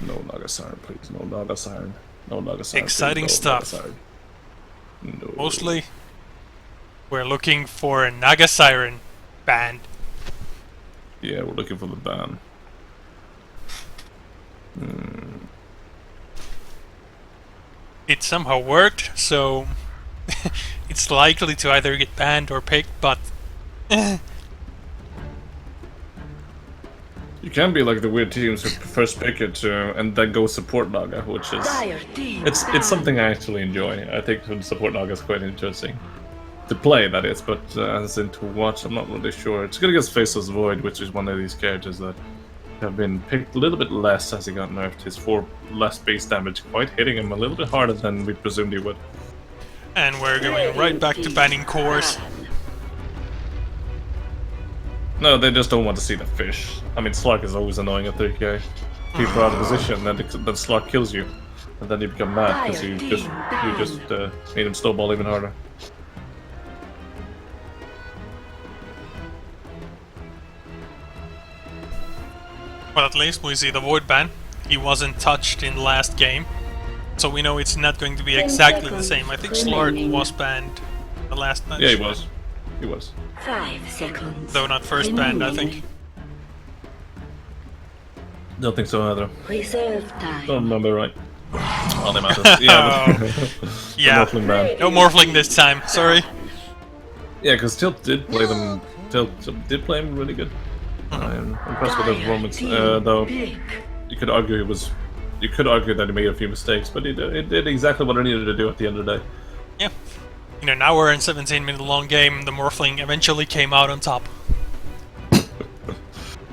No Naga Siren, please. No Naga Siren. No Naga Siren. Exciting please. No stuff. Naga Siren. No. Mostly, we're looking for a Naga Siren band. Yeah, we're looking for the ban. It somehow worked, so it's likely to either get banned or picked, but You can be like the weird teams who first pick it and then go support Naga, which is it's something I actually enjoy. I think support Naga is quite interesting to play, that is, but as in to watch, I'm not really sure. It's good against Faceless Void, which is one of these characters that have been picked a little bit less as he got nerfed. His 4 less base damage, quite hitting him a little bit harder than we presumed he would. and we're going right back to banning cores. No, they just don't want to see the fish. I mean, Slark is always annoying at 3k. People are out of position, then Slark kills you, and then you become mad because you just made him snowball even harder. Well, at least we see the Void ban. He wasn't touched in the last game, so we know it's not going to be exactly the same. I think Slark was banned the last match. Yeah, he was. He was. 5 seconds. Though not first banned, I think. Don't think so either. Reserve time. Don't remember right. Oh, they matters. Yeah. Yeah. Morphling ban. No Morphling this time, sorry. Yeah, because Tilt did play them. Tilt did play him really good. I'm impressed with his performance. Though you could argue he was. You could argue that he made a few mistakes, but he did exactly what he needed to do at the end of the day. Yeah. You know, now we're in 17-minute long game. The Morphling eventually came out on top.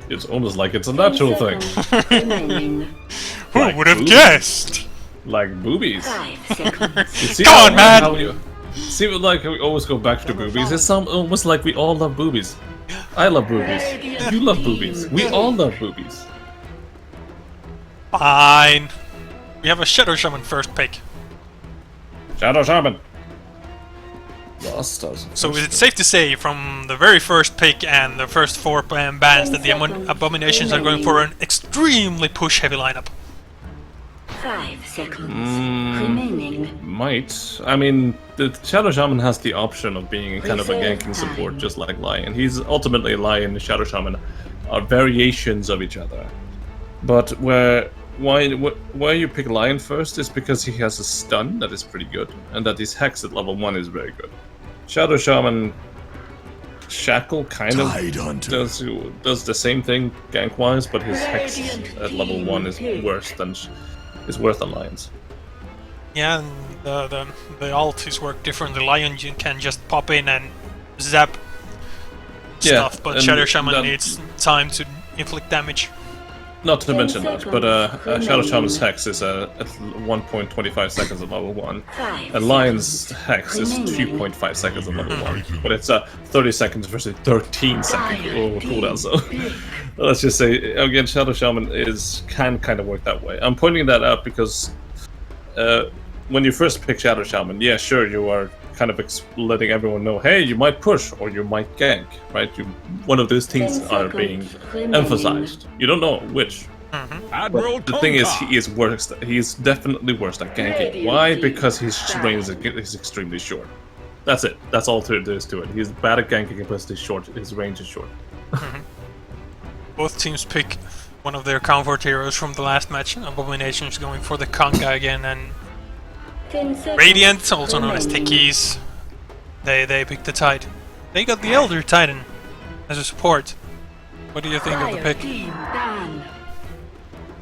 It's almost like it's a natural thing. Who Like would have boobies. guessed? Like boobies. 5 seconds. You see Come on, man! how see, like we always go back to boobies. It's almost like we all love boobies. I love boobies. You love boobies. We all love boobies. Fine. We have a Shadow Shaman first pick. Shadow Shaman. Lost us. So is it safe to say from the very first pick and the first 4 bans that the Abominations are going for an extremely push-heavy lineup? 5 seconds. Remaining. Might. I mean, the Shadow Shaman has the option of being kind of a ganking support, just like Lion. He's ultimately Lion and Shadow Shaman are variations of each other. But why you pick Lion first is because he has a stun that is pretty good, and that his Hex at level 1 is very good. Shadow Shaman Shackle kind of does the same thing gank-wise, but his Hex at level 1 is worse than Lion's. Yeah, and the ultis work different. The Lion can just pop in and zap stuff, but Shadow Shaman needs time to inflict damage. Not to mention that, but Shadow Shaman's Hex is at 1.25 seconds at level 1, and Lion's Hex is 2.5 seconds at level 1, but it's 30 seconds versus 13 seconds cooldown, so let's just say, again, Shadow Shaman can kind of work that way. I'm pointing that out because when you first pick Shadow Shaman, yeah, sure, you are kind of letting everyone know, hey, you might push or you might gank, right? One of those things are being emphasized. You don't know which. But the thing is, he is worse. He's definitely worse at ganking. Why? Because his range is extremely short. That's it. That's all there is to it. He's bad at ganking because his range is short. Both teams pick one of their comfort heroes from the last match. Abomination's going for the Kanka again, and Radiant, also known as Techies, they picked the Tide. They got the Elder Titan as a support. What do you think of the pick?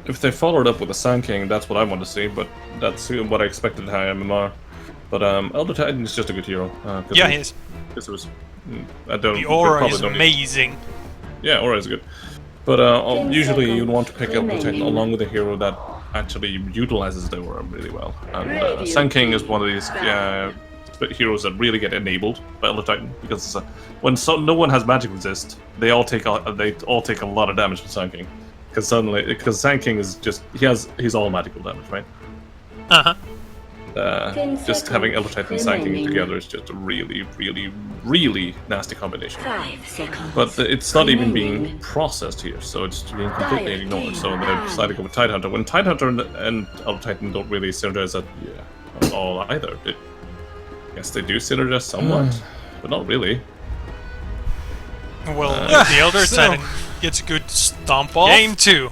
If they followed up with a Sand King, that's what I want to see, but that's what I expected in high MMR. But Elder Titan is just a good hero. Yeah, he is. It was, the aura is amazing. Yeah, aura is good. But usually you'd want to pick Elder Titan along with a hero that actually utilizes the aura really well. And Sand King is one of these heroes that really get enabled by Elder Titan, because when no one has magic resist, they all take a lot of damage from Sand King. Because Sand King is just he's all magical damage, right? just having Elder Titan Sancting together is just a really nasty combination. 5 seconds. But it's not even being remaining. processed here, so it's being completely ignored. So they decided to go with Tidehunter. When Tidehunter and Elder Titan don't really synergize at all either. Yes, they do synergize somewhat, but not really. Well, if the Elder Titan gets a good stomp off. Game 2.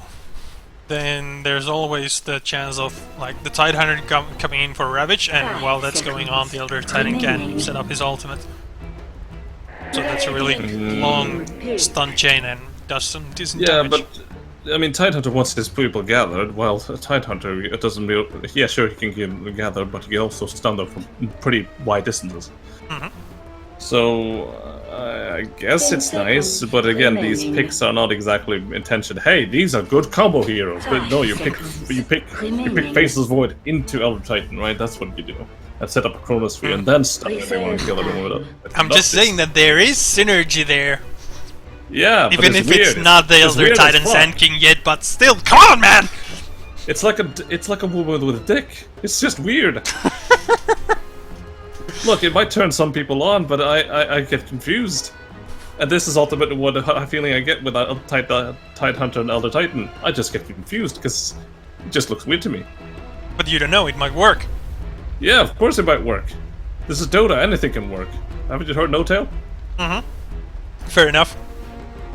Then there's always the chance of like the Tidehunter coming in for Ravage, and while that's going on, the Elder Titan can set up his ultimate. So that's a really long stun chain and does some decent damage. But I mean, Tidehunter wants his people gathered. Well, Tidehunter, it doesn't really. Yeah, sure, he can get gathered, but he can also stun them from pretty wide distances. So I guess it's nice, but again, these picks are not exactly intentioned. Hey, these are good combo heroes, but no, you pick Faceless Void into Elder Titan, right? That's what you do. And set up a Chronosphere and then stun if they want to kill everyone with it. I'm just saying that there is synergy there. Yeah, but even if weird. it's not the Elder weird Titan as fuck. Sand King yet, but still, come on, man! It's like a woman with a dick. It's just weird. Look, it might turn some people on, but I get confused. And this is ultimately what the feeling I get with Tidehunter and Elder Titan. I just get confused because it just looks weird to me. But you don't know, it might work. Yeah, of course it might work. This is Dota, anything can work. Haven't you heard No Tail? Fair enough.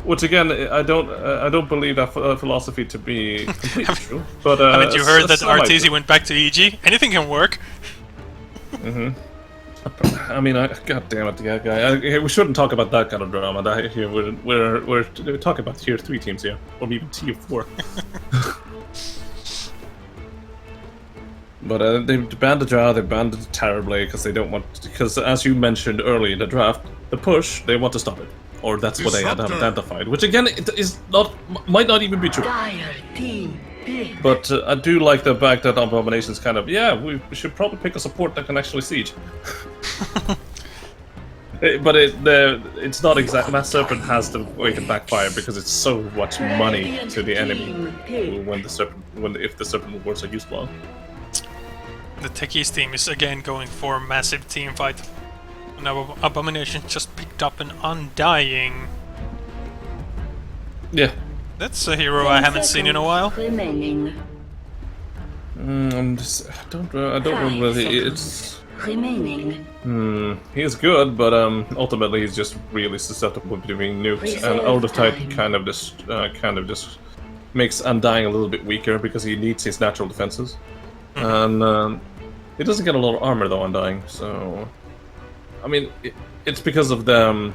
Which again, I don't believe that philosophy to be completely true. But Haven't you heard that RTZ went back to EG? Anything can work. I mean, God damn it, guy. We shouldn't talk about that kind of drama. Here, we're talking about tier 3 teams here, or even tier 4. But they banned the draft. They banned it terribly because they don't want. Because as you mentioned early in the draft, the push they want to stop it, or that's what they had identified. Which again, it is not might not even be true. But I do like the fact that AbominationS kind of, we should probably pick a support that can actually siege. But it's not exact. Mass Serpent has the way to backfire because it's so much money to the enemy if the Serpent rewards are used well. The Techies team is again going for a massive team fight. Now AbominationS just picked up an Undying. Yeah. That's a hero I haven't seen in a while. Remaining. I don't know whether it's. Remaining. He's good, but ultimately he's just really susceptible to being nuked, and Elder Titan kind of just makes Undying a little bit weaker because he needs his natural defenses, and he doesn't get a lot of armor though Undying. So, I mean, it's because of the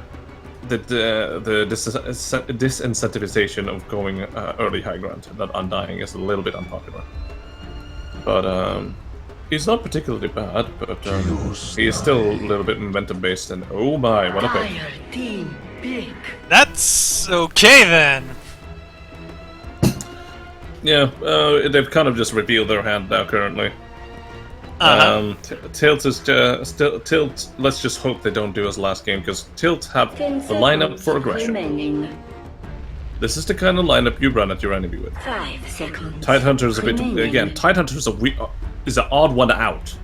disincentivization of going early high ground that Undying is a little bit unpopular. But he's not particularly bad, but he is still a little bit momentum based, and oh my, what a pick. That's okay then. Yeah, they've kind of just revealed their hand now currently. Tilt is Tilt. Let's just hope they don't do as last game, because Tilt have the lineup for aggression. Remaining. This is the kind of lineup you run at your enemy with. 5 seconds. Tidehunter is a bit remaining. again. Tidehunter is an odd one out,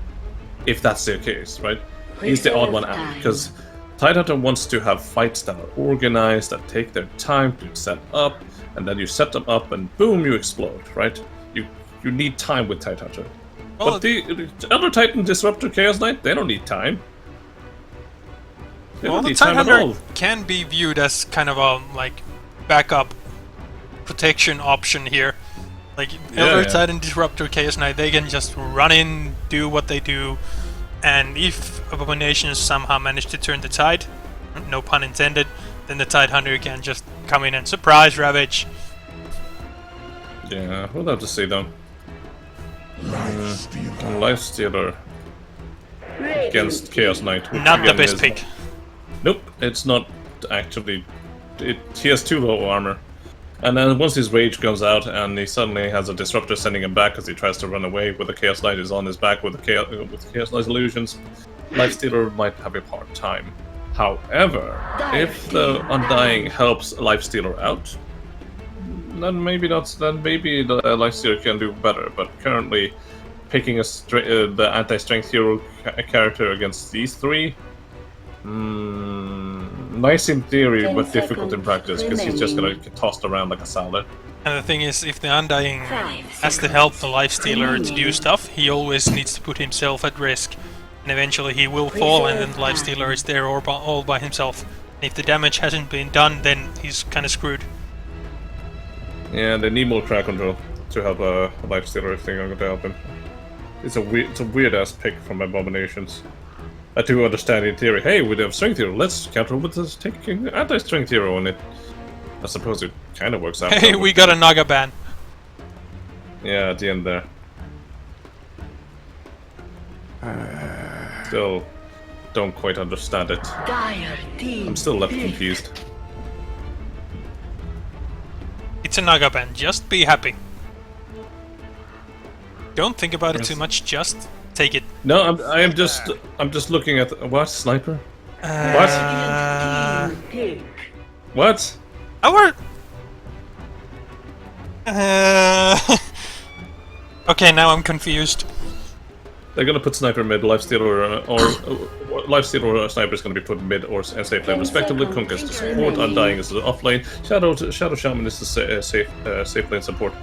if that's the case, right? He's the odd one out because Tidehunter wants to have fights that are organized, that take their time to set up, and then you set them up, and boom, you explode, right? You need time with Tidehunter. Well, But the Elder Titan, Disruptor, Chaos Knight, they don't need time. They well, don't the need time at all. Tidehunter can be viewed as kind of a like backup protection option here. Like Elder Titan, Disruptor, Chaos Knight, they can just run in, do what they do, and if AbominationS somehow manage to turn the tide, no pun intended, then the Tidehunter can just come in and surprise Ravage. Yeah, we'll have to see though. Lifestealer against Chaos Knight. which Not the again best is- pick. Nope, it's not actually. He has too low armor. And then once his rage comes out and he suddenly has a Disruptor sending him back because he tries to run away with the Chaos Knight is on his back with Chaos Knight's illusions, Lifestealer might have a hard time. However, if the Undying helps Lifestealer out, then maybe the Lifestealer can do better. But currently, picking the anti-strength hero character against these three. Nice in theory, 10 but difficult in seconds practice because he's just gonna remaining. get tossed around like a salad. And the thing is, if the Undying 5 has to seconds help the Lifestealer to do remaining. stuff, he always needs to put himself at risk. And eventually he will fall, and then the Lifestealer is there all by himself. And if the damage hasn't been done, then he's kind of screwed. Yeah, they need more crowd control to help a Lifestealer thing. I'm going to help him. It's a weird ass pick from Abominations. I do understand in theory. Hey, we have strength hero. Let's counter with this taking anti-strength hero on it. I suppose it kind of works out. Hey, we got a Naga ban. Yeah, at the end there. Still, don't quite understand it. Dire team. I'm still left pick. confused. It's a Naga ban, just be happy. Don't think about it too much, just take it. No, I'm just looking at what sniper. Uh, Team pick. What? Our... Okay, now I'm confused. They're gonna put sniper mid, lifestealer or lifestealer or sniper is gonna be put mid or safe lane respectively. Kunkka is the support, Undying is the off lane, Shadow Shaman is the safe lane support.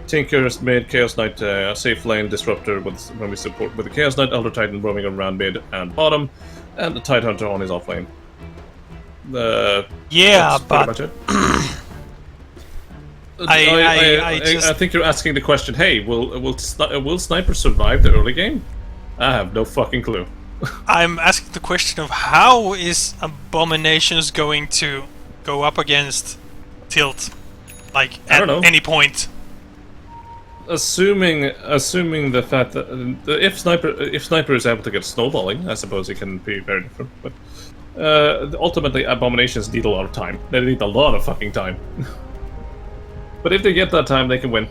Tinker is mid, Chaos Knight safe lane, Disruptor when we support with the Chaos Knight, Elder Titan roaming around mid and bottom, and the Tide Hunter on his off lane. Yeah, that's pretty but much it. I I think you're asking the question. Hey, will Sniper survive the early game? I have no fucking clue. I'm asking the question of how is Abominations going to go up against Tilt, like I at don't know. any point? Assuming the fact that if Sniper is able to get snowballing, I suppose it can be very different. But ultimately, Abominations need a lot of time. They need a lot of fucking time. But if they get that time, they can win.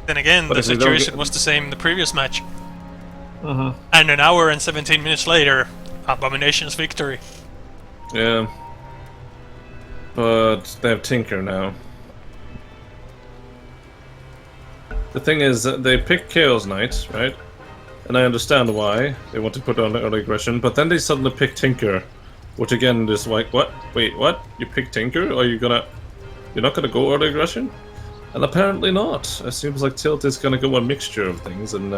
Then again, But the if we don't situation get- was the same in the previous match. And an hour and 17 minutes later, Abomination's victory. Yeah. But they have Tinker now. The thing is, they pick Chaos Knight, right? And I understand why they want to put on early aggression, but then they suddenly pick Tinker, which again is like, what? Wait, what? You pick Tinker? Or you're not gonna go early aggression? And apparently not. It seems like Tilt is gonna go a mixture of things, and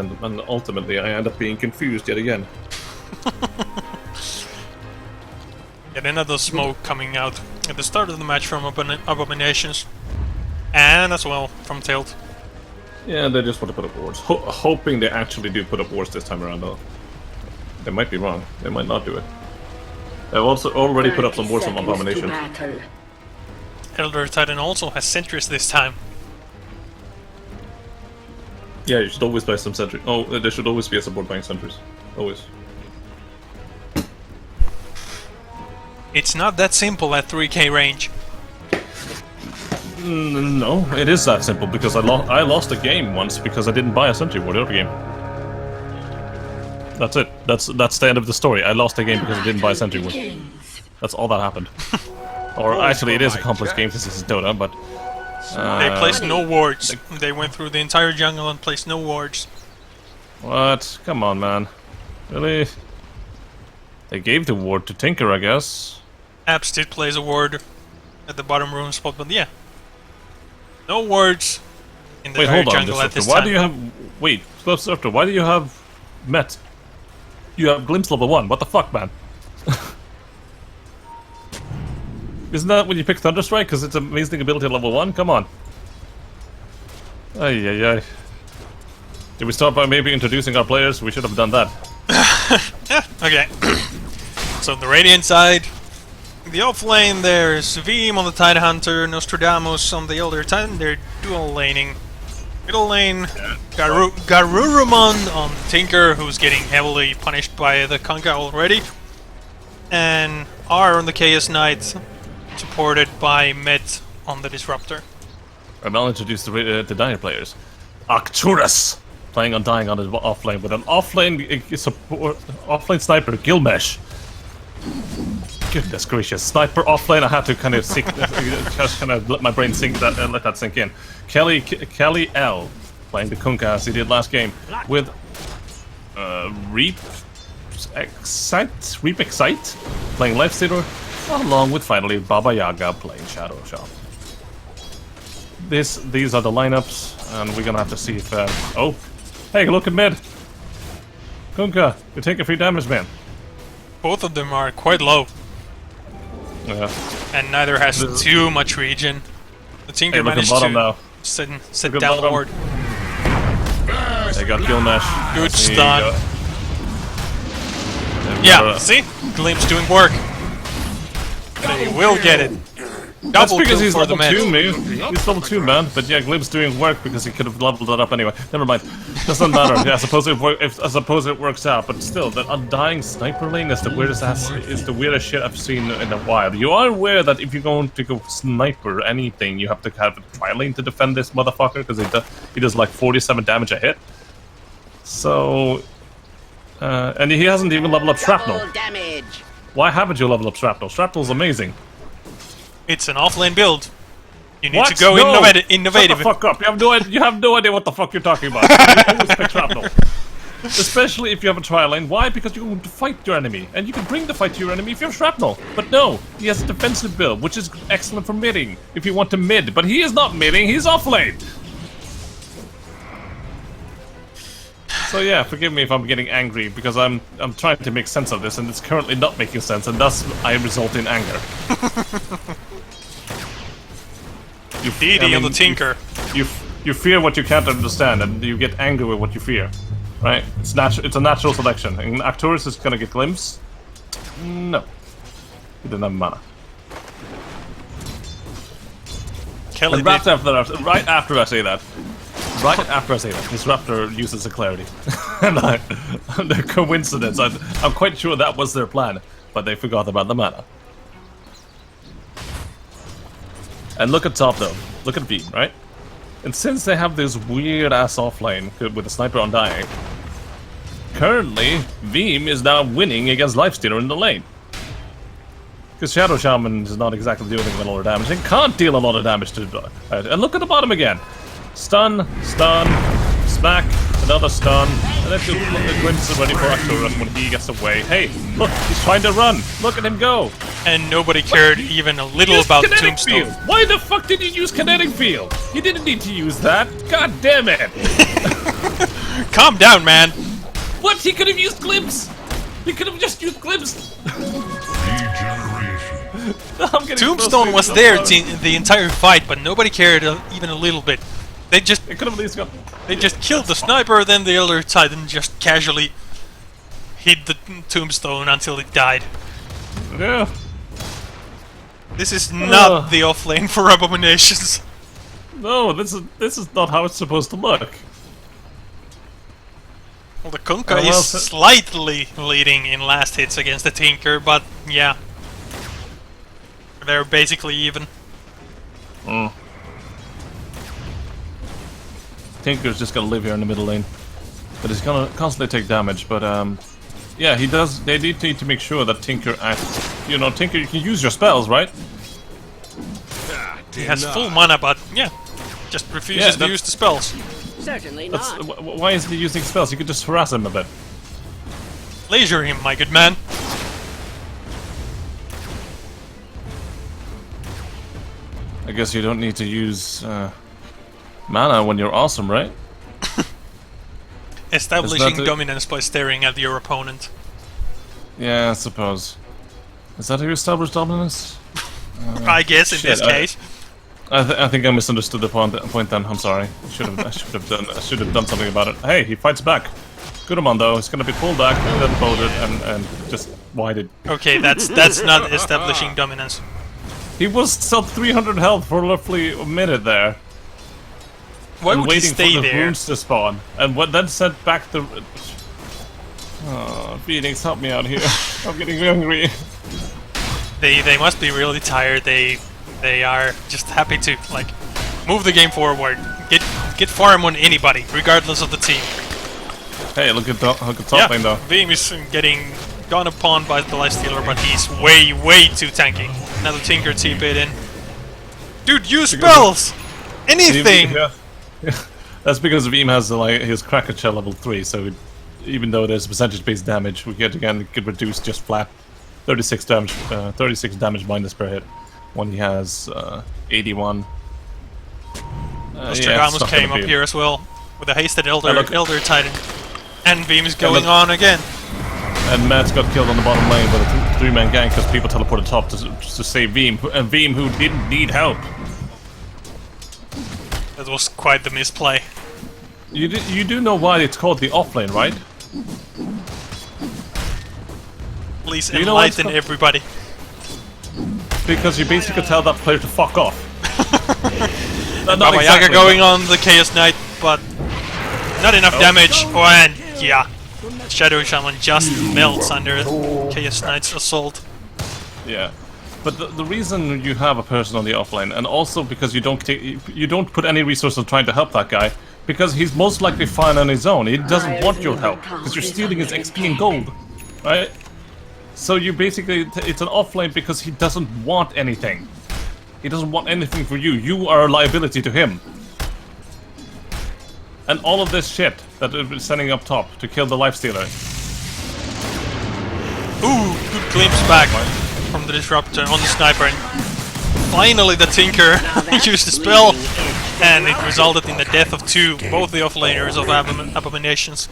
ultimately I end up being confused yet again. Yet another smoke coming out at the start of the match from Abominations. And as well from Tilt. Yeah, they just want to put up wards. Hoping they actually do put up wards this time around, though. They might be wrong. They might not do it. They've also already put up some wards on 30 seconds to Abomination. battle. Elder Titan also has sentries this time. Yeah, you should always buy some sentries. Oh, there should always be a support buying sentries. Always. It's not that simple at 3k range. No, it is that simple because I lost a game once because I didn't buy a sentry ward every game. That's it. That's the end of the story. I lost a game because I didn't buy a sentry ward. Begins. That's all that happened. Or actually, it is a complex game since this is Dota, but They placed no wards. They went through the entire jungle and placed no wards. what? Come on, man. Really? They gave the ward to Tinker, I guess. Apps did place a ward at the bottom room spot, but yeah. No wards in the Wait, entire hold on, jungle at this Why time. do you have... Wait, Disruptor, why do you have... Met? You have Glimpse level 1, what the fuck, man? Isn't that when you pick Thunderstrike, because it's amazing ability at level 1? Come on. Ay, ay, ay. Did we start by maybe introducing our players? We should have done that. Yeah, okay. So the Radiant side, the off lane there's Veeam on the Tide Hunter, Nostradamus on the Elder Titan, they're dual laning. Middle lane, Garurumon on Tinker, who's getting heavily punished by the Kunkka already. And R on the Chaos Knight, supported by Met on the Disruptor. And I'll introduce the Dire players. Arcturus! Playing on Dying on his offlane with an offlane sniper, Gilmesh. Goodness gracious, sniper offlane. I had to kind of just kind of let my brain sink that and let that sink in. Kelly L, playing the Kunkka as he did last game, with Reap Excite playing Lifestealer, along with finally Baba Yaga playing Shadow Shaman. These are the lineups, and we're gonna have to see if... oh! Hey, look at mid! Kunkka, you're taking free damage, man. Both of them are quite low. Yeah. And neither has too much regen. The Tinker managed to sit down ward. They got kill mesh. Good stun. Yeah, see? Glimpse doing work. They will get it. That's Double because kill he's for the level 2, mid. man. He's level 2, man. But yeah, Glimpse doing work because he could have leveled it up anyway. Never mind. Doesn't matter. Yeah, I suppose it works out. But still, that undying sniper lane is the weirdest shit I've seen in a while. You are aware that if you're going to go sniper anything, you have to have a tri lane to defend this motherfucker because he does like 47 damage a hit. So, and he hasn't even leveled up Shrapnel. Why haven't you leveled up Shrapnel? Shrapnel's amazing. It's an offlane build. You need What? to go No! innovative. Shut the fuck up! You have no idea what the fuck you're talking about. You always pick Shrapnel. Especially if you have a trial lane. Why? Because you're going to fight your enemy. And you can bring the fight to your enemy if you have Shrapnel. But no, he has a defensive build, which is excellent for midding, if you want to mid. But he is not midding, he's off lane. So yeah, forgive me if I'm getting angry, because I'm trying to make sense of this, and it's currently not making sense, and thus I result in anger. DD on the Tinker. You fear what you can't understand, and you get angry with what you fear, right? It's a natural selection. And Arcturus is gonna get Glimpse. No, he didn't have mana. Kelly And right after I say that, this Raptor uses a clarity. And the coincidence, I'm quite sure that was their plan, but they forgot about the mana. And look at top though, look at V, right? And since they have this weird ass offlane with the sniper undying, currently Veem is now winning against Lifestealer in the lane. Because Shadow Shaman is not exactly doing a lot of damage, and can't deal a lot of damage to the... And look at the bottom again. Stun, stun, smack, another stun, and then the Glimpse is ready for Arcturus when he gets away. Hey, look, he's trying to run. Look at him go. And nobody cared even a little about Tombstone. Field. Why the fuck did you use Kinetic Field? You didn't need to use that. God damn it. Calm down, man. What? He could have used Glimpse. He could have just used Glimpse. Tombstone was there the entire fight, but nobody cared even a little bit. They just killed the sniper, then the other Titan just casually hit the Tombstone until it died. Yeah. This is not the offlane for Abominations. No, this is not how it's supposed to look. Well, the Kunkka is slightly leading in last hits against the Tinker, but yeah. They're basically even. Tinker's just gonna live here in the middle lane. But he's gonna constantly take damage, but yeah, he does. They need to make sure that Tinker acts. You know, Tinker, you can use your spells, right? He has full mana, but yeah, just refuses to use the spells. Certainly not. Why isn't he using spells? You could just harass him a bit. Laser him, my good man. I guess you don't need to use mana when you're awesome, right? Establishing dominance by staring at your opponent. Yeah, I suppose. Is that how you establish dominance? I guess in this case. I think I misunderstood the point then. I'm sorry. I should have done something about it. Hey, he fights back. Good on though. He's gonna be pulled back and then folded and just wided. Okay, that's not establishing dominance. He was still 300 health for roughly a minute there. Why would he stay for the there? wounds to spawn, and what then sent back the. Oh, Phoenix, help me out here. I'm getting hungry. They must be really tired. They are just happy to like move the game forward. Get farm on anybody, regardless of the team. Hey, look at top lane though. Veem is getting gone upon by the Lifestealer, but he's way too tanky. Another Tinker TP'd in. Dude, use spells! Anything! Yeah. That's because Veem has like his Cracker Shell level 3, so even though there's percentage-based damage, we get reduced just flat 36 damage minus per hit when he has 81. Nostradamus came up here as well with a hasted Elder Titan, and Veem is going on again. And Matt's got killed on the bottom lane with a 3-man gank because people teleported top to save Veem, and Veem who didn't need help. That was quite the misplay. You do know why it's called the offlane, right? Please enlighten everybody. Because you basically tell that player to fuck off. Baba Yaga going on the Chaos Knight, but not enough damage. Oh, and yeah, Shadow Shaman just melts under Chaos Knight's assault. Yeah, but the reason you have a person on the offlane, and also because you don't put any resources trying to help that guy, because he's most likely fine on his own. He doesn't want your help because you're stealing his XP and gold, right? So you basically it's an offlane because he doesn't want anything. He doesn't want anything for you. You are a liability to him. And all of this shit that is sending up top to kill the Lifestealer. Ooh, good glimpse back from the Disruptor on the Sniper. And finally the Tinker used the spell, and it resulted in the death of both the offlaners of Abominations.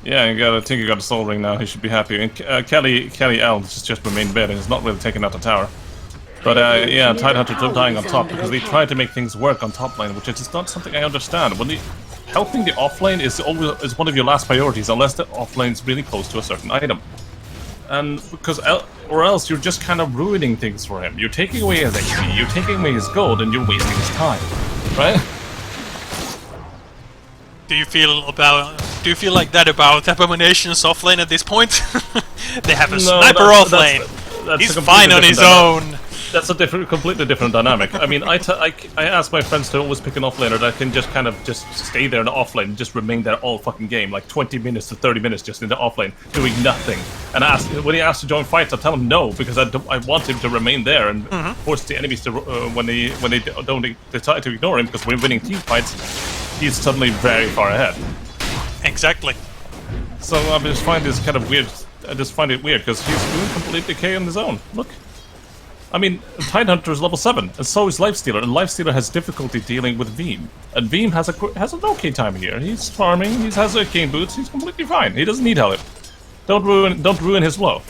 Yeah, Tinker got a Soul Ring now. He should be happy. And Kelly L just remained bed and is not really taking out the tower. But yeah, Tidehunter still dying on top because they try to make things work on top lane, which is just not something I understand. Helping the offlane is one of your last priorities, unless the offlane is really close to a certain item. And or else you're just kind of ruining things for him. You're taking away his XP, you're taking away his gold, and you're wasting his time, right? Do you feel like that about Abomination's offlane at this point? They have a sniper offlane. He's fine on his own. That's a completely different dynamic. I mean, I ask my friends to always pick an offlaner that can just kind of stay there in the offlane and just remain there all fucking game, like 20 minutes to 30 minutes just in the offlane, doing nothing. And when he asks to join fights, I tell him no, because I want him to remain there and force the enemies to when they don't decide to ignore him, because when winning team fights, he's suddenly very far ahead. Exactly. So I just find this kind of weird. I just find it weird because he's doing complete decay on his own. Look. I mean, Tidehunter is level 7, and so is Lifestealer, and Lifestealer has difficulty dealing with Veem. And Veem has an okay time here. He's farming, he has arcane boots, he's completely fine. He doesn't need help. Don't ruin his flow.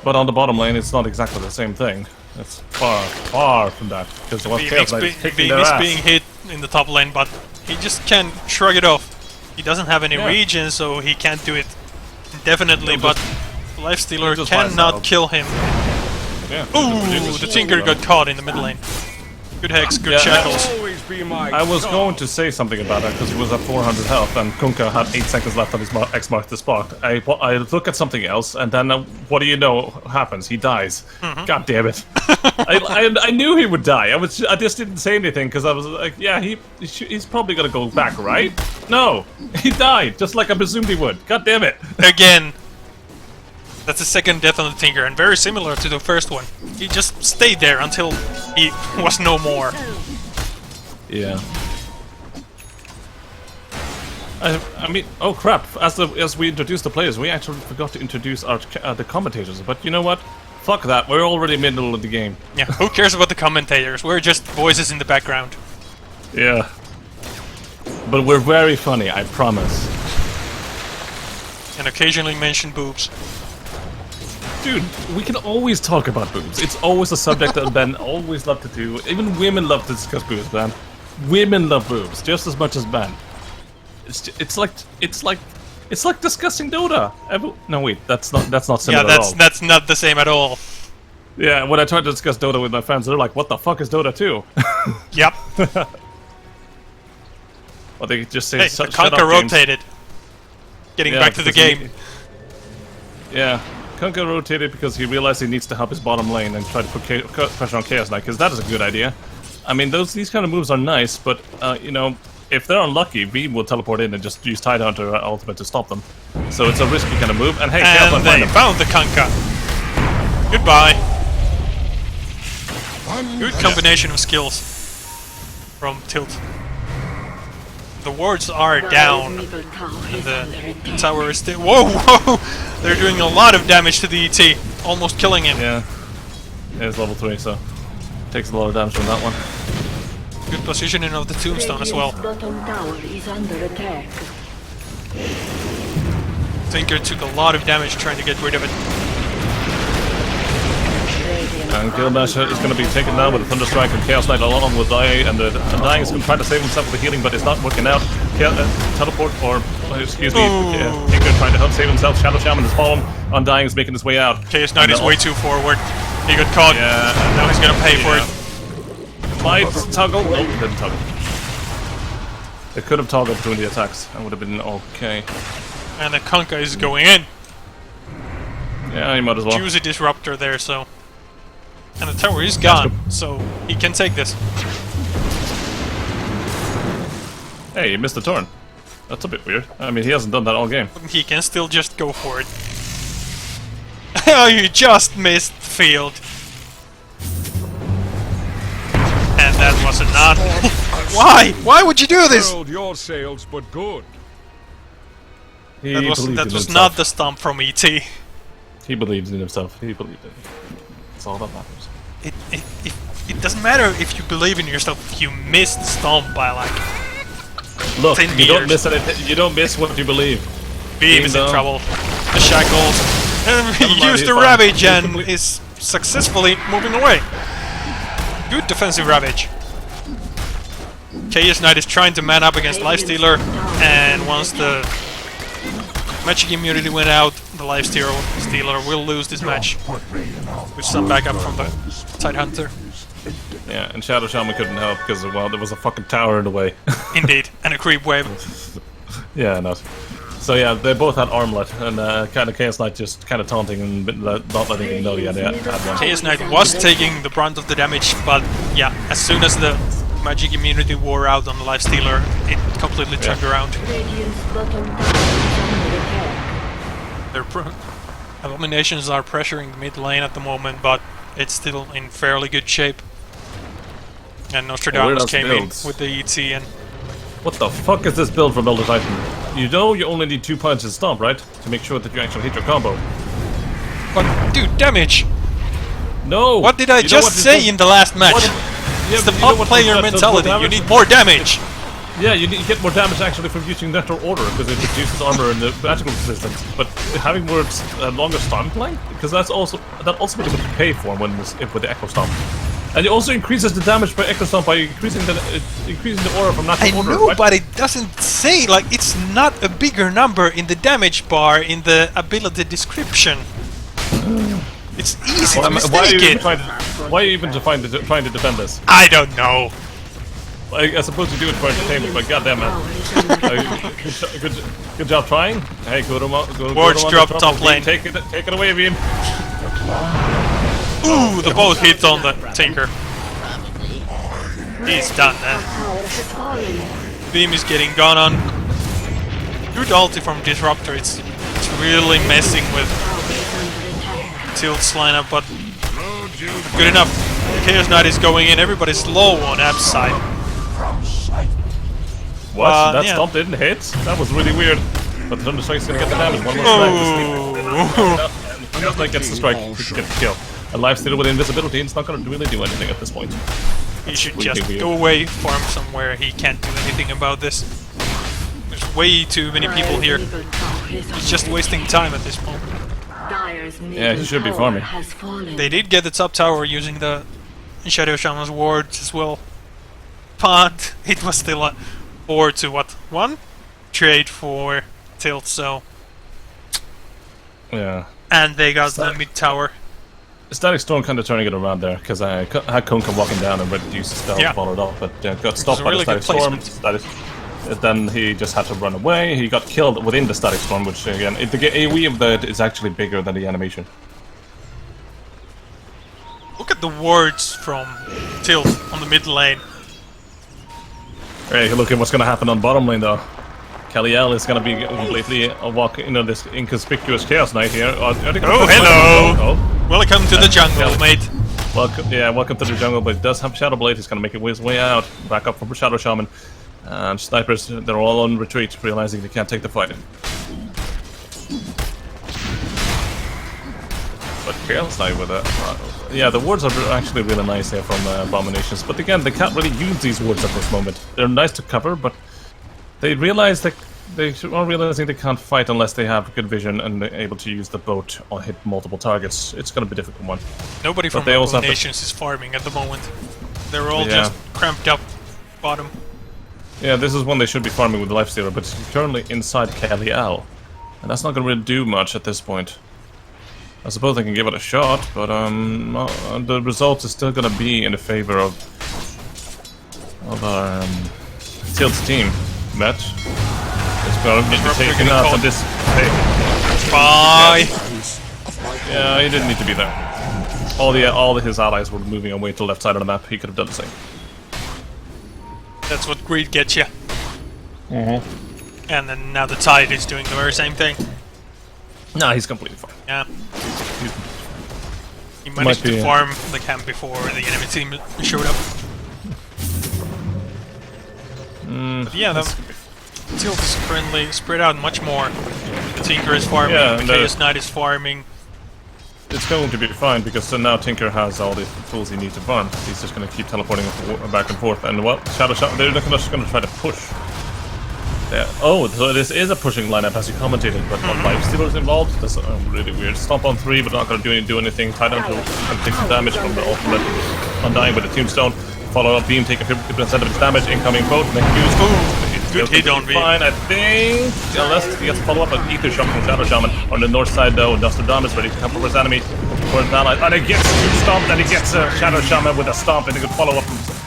But on the bottom lane, it's not exactly the same thing. It's far from that. Because Veem is being hit in the top lane, but he just can't shrug it off. He doesn't have any regen, so he can't do it indefinitely, but Lifestealer cannot kill him. Yeah. Ooh, the Tinker got caught in the mid lane. Good Hex, good Shackles. I was going to say something about that because he was at 400 health and Kunkka had 8 seconds left on his X marked the spot. I look at something else and then what do you know happens? He dies. God damn it. I knew he would die. I just didn't say anything because I was like, yeah, he's probably gonna go back, right? No, he died just like I presumed he would. God damn it. Again. That's the second death on the Tinker, and very similar to the first one. He just stayed there until he was no more. Yeah. I mean, oh crap! As we introduced the players, we actually forgot to introduce the commentators. But you know what? Fuck that. We're already middle of the game. Yeah. Who cares about the commentators? We're just voices in the background. Yeah. But we're very funny, I promise. And occasionally mention boobs. Dude, we can always talk about boobs. It's always a subject that Ben always loved to do. Even women love to discuss boobs, Ben. Women love boobs just as much as Ben. It's like discussing Dota. No, wait, that's not similar at all. Yeah, that's not the same at all. Yeah, when I try to discuss Dota with my friends, they're like, "What the fuck is Dota 2?" Yep. Well, they just say, "Hey, the Kunkka rotated." Getting back to the game. Yeah. Kunkka rotated because he realized he needs to help his bottom lane and try to put pressure on Chaos Knight, because that is a good idea. I mean, these kind of moves are nice, but, you know, if they're unlucky, Veem will teleport in and just use Tidehunter ultimate to stop them. So it's a risky kind of move, and hey, Chaos Knight found the Kunkka. Goodbye. Good combination of skills from Tilt. The wards are down, and the tower is still. Whoa, whoa! They're doing a lot of damage to the ET, almost killing him. Yeah, it's level 3, so takes a lot of damage from that one. Good positioning of the tombstone as well. Tinker took a lot of damage trying to get rid of it. And Gilgamesh is going to be taken down with a Thunderstrike, and Chaos Knight along will die, and Dying is going to try to save himself with the healing, but it's not working out. Teleport, or excuse me, Tinker trying to help save himself. Shadow Shaman has fallen. Undying is making his way out. Chaos Knight is way too forward. He got caught. Yeah, now he's going to pay for it. Might toggle. Nope, it didn't toggle. It could have toggled between the attacks. That would have been okay. And the Kunkka is going in. Yeah, you might as well. Choose a disruptor there, so. And the tower is gone, so he can take this. Hey, he missed the turn. That's a bit weird. I mean, he hasn't done that all game. He can still just go for it. Oh, you just missed field. And that was a not. Why? Why would you do this? Your sails, but good. That was not the stomp from ET. He believes in himself. He believed in it. That's all that matters. It doesn't matter if you believe in yourself. If you miss the stomp by like Look, 10 you don't meters. miss it. You don't miss what you believe. Beam is in trouble. The shackles. He used the Ravage and is successfully moving away. Good defensive Ravage. Chaos Knight is trying to man up against Lifestealer, and once the magic immunity went out, the Lifestealer will lose this match. With some backup from the Tidehunter. Yeah, and Shadow Shaman couldn't help because, well, there was a fucking tower in the way. Indeed, and a creep wave. Yeah, no. So yeah, they both had armlet, and kind of Chaos Knight just kind of taunting and not letting him know he had one. Chaos Knight was taking the brunt of the damage, but yeah, as soon as the magic immunity wore out on the Lifestealer, it completely turned around. Their Abominations are pressuring the mid lane at the moment, but it's still in fairly good shape. And Nostradamus came in with the ET and... What the fuck is this build from Elder Titan? You know you only need 2 punches stomp, right? To make sure that you actually hit your combo. But, dude, damage! No! What did I just say in the last match? It's the pop player mentality, you need more damage! Yeah, you get more damage actually from using Nectar Order, because it reduces armor and the magical resistance. But having more longer stomp length, because that also what you pay for when with the Echo Stomp. And it also increases the damage by Echo Stomp by increasing the aura from Natural Order. I know, right? but it doesn't say, like, it's not a bigger number in the damage bar in the ability description. It's easy to mistake it. Why are you even trying to defend this? I don't know. I suppose you do it for entertainment, but goddamn it. Good job trying. Hey, go Wards drop top lane. Take it away, Beam. Ooh, the both hit on the Tinker. He's done then. Beam is getting gone on. Good ulti from Disruptor. It's really messing with Tilt's lineup, but good enough. Chaos Knight is going in. Everybody's low on Ab's side. What? That stomp didn't hit? That was really weird. But the Thunderstrike's gonna get the damage. One more strike. Chaos Knight gets the strike to get the kill. A Lifestealer with invisibility, it's not gonna really do anything at this point. He should just go away, farm somewhere. He can't do anything about this. There's way too many people here. He's just wasting time at this moment. Yeah, he should be farming. They did get the top tower using the Shadow Shaman's wards as well. But it was still a 4 to what? 1 trade for Tilt, so... Yeah. And they got the mid tower. Static Storm kind of turning it around there, because I had Kunkka walking down and ready to use the spell, followed up, but got stopped by the Static Storm. Then he just had to run away. He got killed within the Static Storm, which again, the AoE of that is actually bigger than the animation. Look at the wards from Tilt on the mid lane. Hey, look at what's going to happen on bottom lane though. Kaliel is going to be completely this inconspicuous Chaos Knight here. Oh, hello! Welcome to the jungle, mate. welcome to the jungle, but it does have Shadow Blade. He's gonna make his way out, back up from Shadow Shaman. And snipers, they're all on retreat, realizing they can't take the fight. But Kael's not with it. Yeah, the wards are actually really nice here from Abominations, but again, they can't really use these wards at this moment. They're nice to cover, but they realize that they are realizing they can't fight unless they have good vision and they're able to use the boat or hit multiple targets. It's gonna be a difficult one. Nobody from Abominations is farming at the moment. They're all just cramped up bottom. Yeah, this is one they should be farming with the Lifestealer, but it's currently inside Kalial. And that's not gonna really do much at this point. I suppose they can give it a shot, but the result is still gonna be in the favor of our Tilt's team. Matt. It's gonna be taken out on this. Hey. Bye! Yeah, he didn't need to be there. All his allies were moving away to the left side of the map. He could have done the same. That's what greed gets you. And then now the Tide is doing the very same thing. Nah, he's completely fine. Yeah. He managed to farm the camp before the enemy team showed up. But yeah, the Tilt is currently spread out much more. The Tinker is farming, the Chaos Knight is farming. It's going to be fine because now Tinker has all the tools he needs to farm. He's just going to keep teleporting back and forth. And well, Shadow Shot, they're just going to try to push. Oh, so this is a pushing lineup as you commentated, but Lifestealer is involved. That's really weird. Stomp on 3, but not going to do anything. Tie down 2 and take some damage from the ultimate. Undying with the Tombstone. Follow up beam, taking 50% of its damage. Incoming boat. Next use. Good hit on me. Fine, I think. Unless he gets follow up an Ether Shot from Shadow Shaman. On the north side, though, Nostradamus ready to come for his enemy. For his ally. And he gets stomped, and he gets Shadow Shaman with a stomp, and he could follow up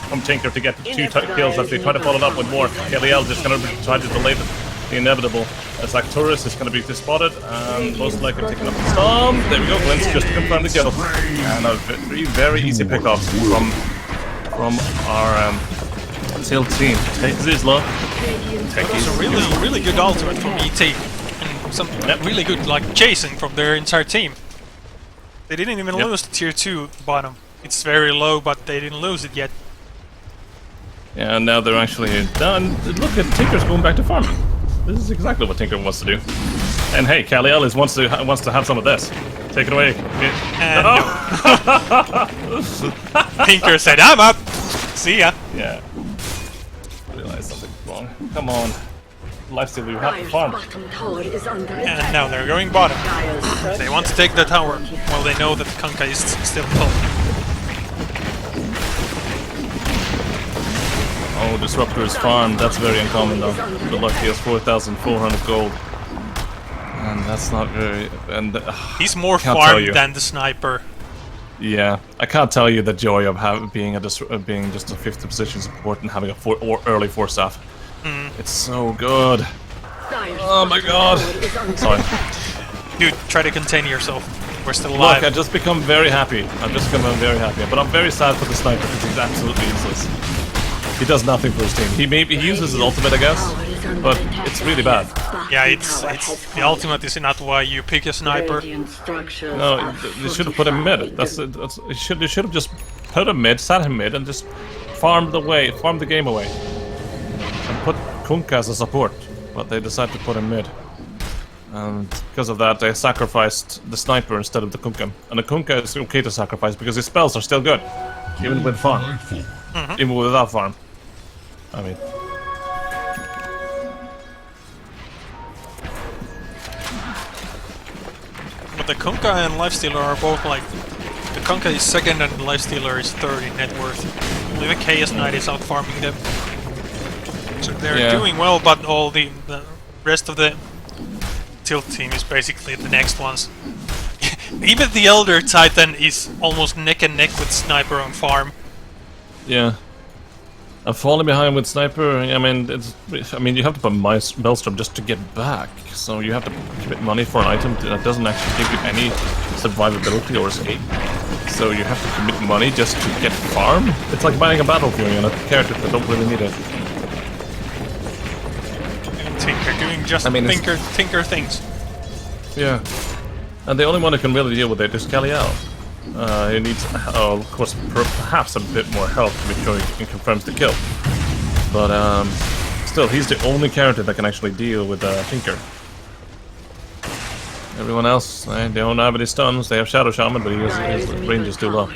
from Tinker to get 2 kills as they try to follow it up with more. Kaliel just going to try to delay the inevitable. As Arcturus is going to be spotted, and most likely taking up the stomp. There we go, Glintz just to confirm the kill. And a very easy pickoffs from our Tilt team. Techies, love. It's a really good ultimate from ET, and some really good chasing from their entire team. They didn't even lose the tier 2 bottom. It's very low, but they didn't lose it yet. Yeah, and now they're actually done. Look at Tinker's going back to farming. This is exactly what Tinker wants to do. And hey, Kaliel wants to have some of this. Take it away. And no. Tinker said, "I'm up. See ya." Yeah. Realize something's wrong. Come on. Lifestealer, you have to farm. And now they're going bottom. They want to take the tower. Well, they know that Kunkka is still top. Oh, Disruptor is farmed. That's very uncommon though. But lucky he has 4,400 gold. And that's not very... And he's more farmed than the Sniper. Yeah, I can't tell you the joy of being just a 5th position support and having a early 4-staff. It's so good. Oh my god. Sorry. Dude, try to contain yourself. We're still alive. Look, I just become very happy. But I'm very sad for the Sniper because he's absolutely useless. He does nothing for his team. He uses his ultimate, I guess, but it's really bad. Yeah, it's the ultimate is not why you pick a Sniper. No, they should have put him mid. They should have just put him mid, sat him mid, and just farmed the game away, and put Kunkka as a support. But they decided to put him mid, and because of that, they sacrificed the Sniper instead of the Kunkka. And the Kunkka is okay to sacrifice because his spells are still good, even with farm, even without farm. I mean. But the Kunkka and Lifestealer are both the Kunkka is 2nd and the Lifestealer is 3rd in net worth. Only the Chaos Knight is out farming them. So they're doing well, but all the rest of the Tilt team is basically the next ones. Even the Elder Titan is almost neck and neck with Sniper on farm. Yeah. I'm falling behind with Sniper. I mean, you have to put Maelstrom just to get back. So you have to commit money for an item that doesn't actually give you any survivability or escape. So you have to commit money just to get farm. It's like buying a Battle Fury on a character that don't really need it. Tinker doing just Tinker things. Yeah. And the only one who can really deal with it is Kaliel. He needs, of course, perhaps a bit more help to make sure he confirms the kill. But still, he's the only character that can actually deal with Tinker. Everyone else, they don't have any stuns. They have Shadow Shaman, but his range is too low.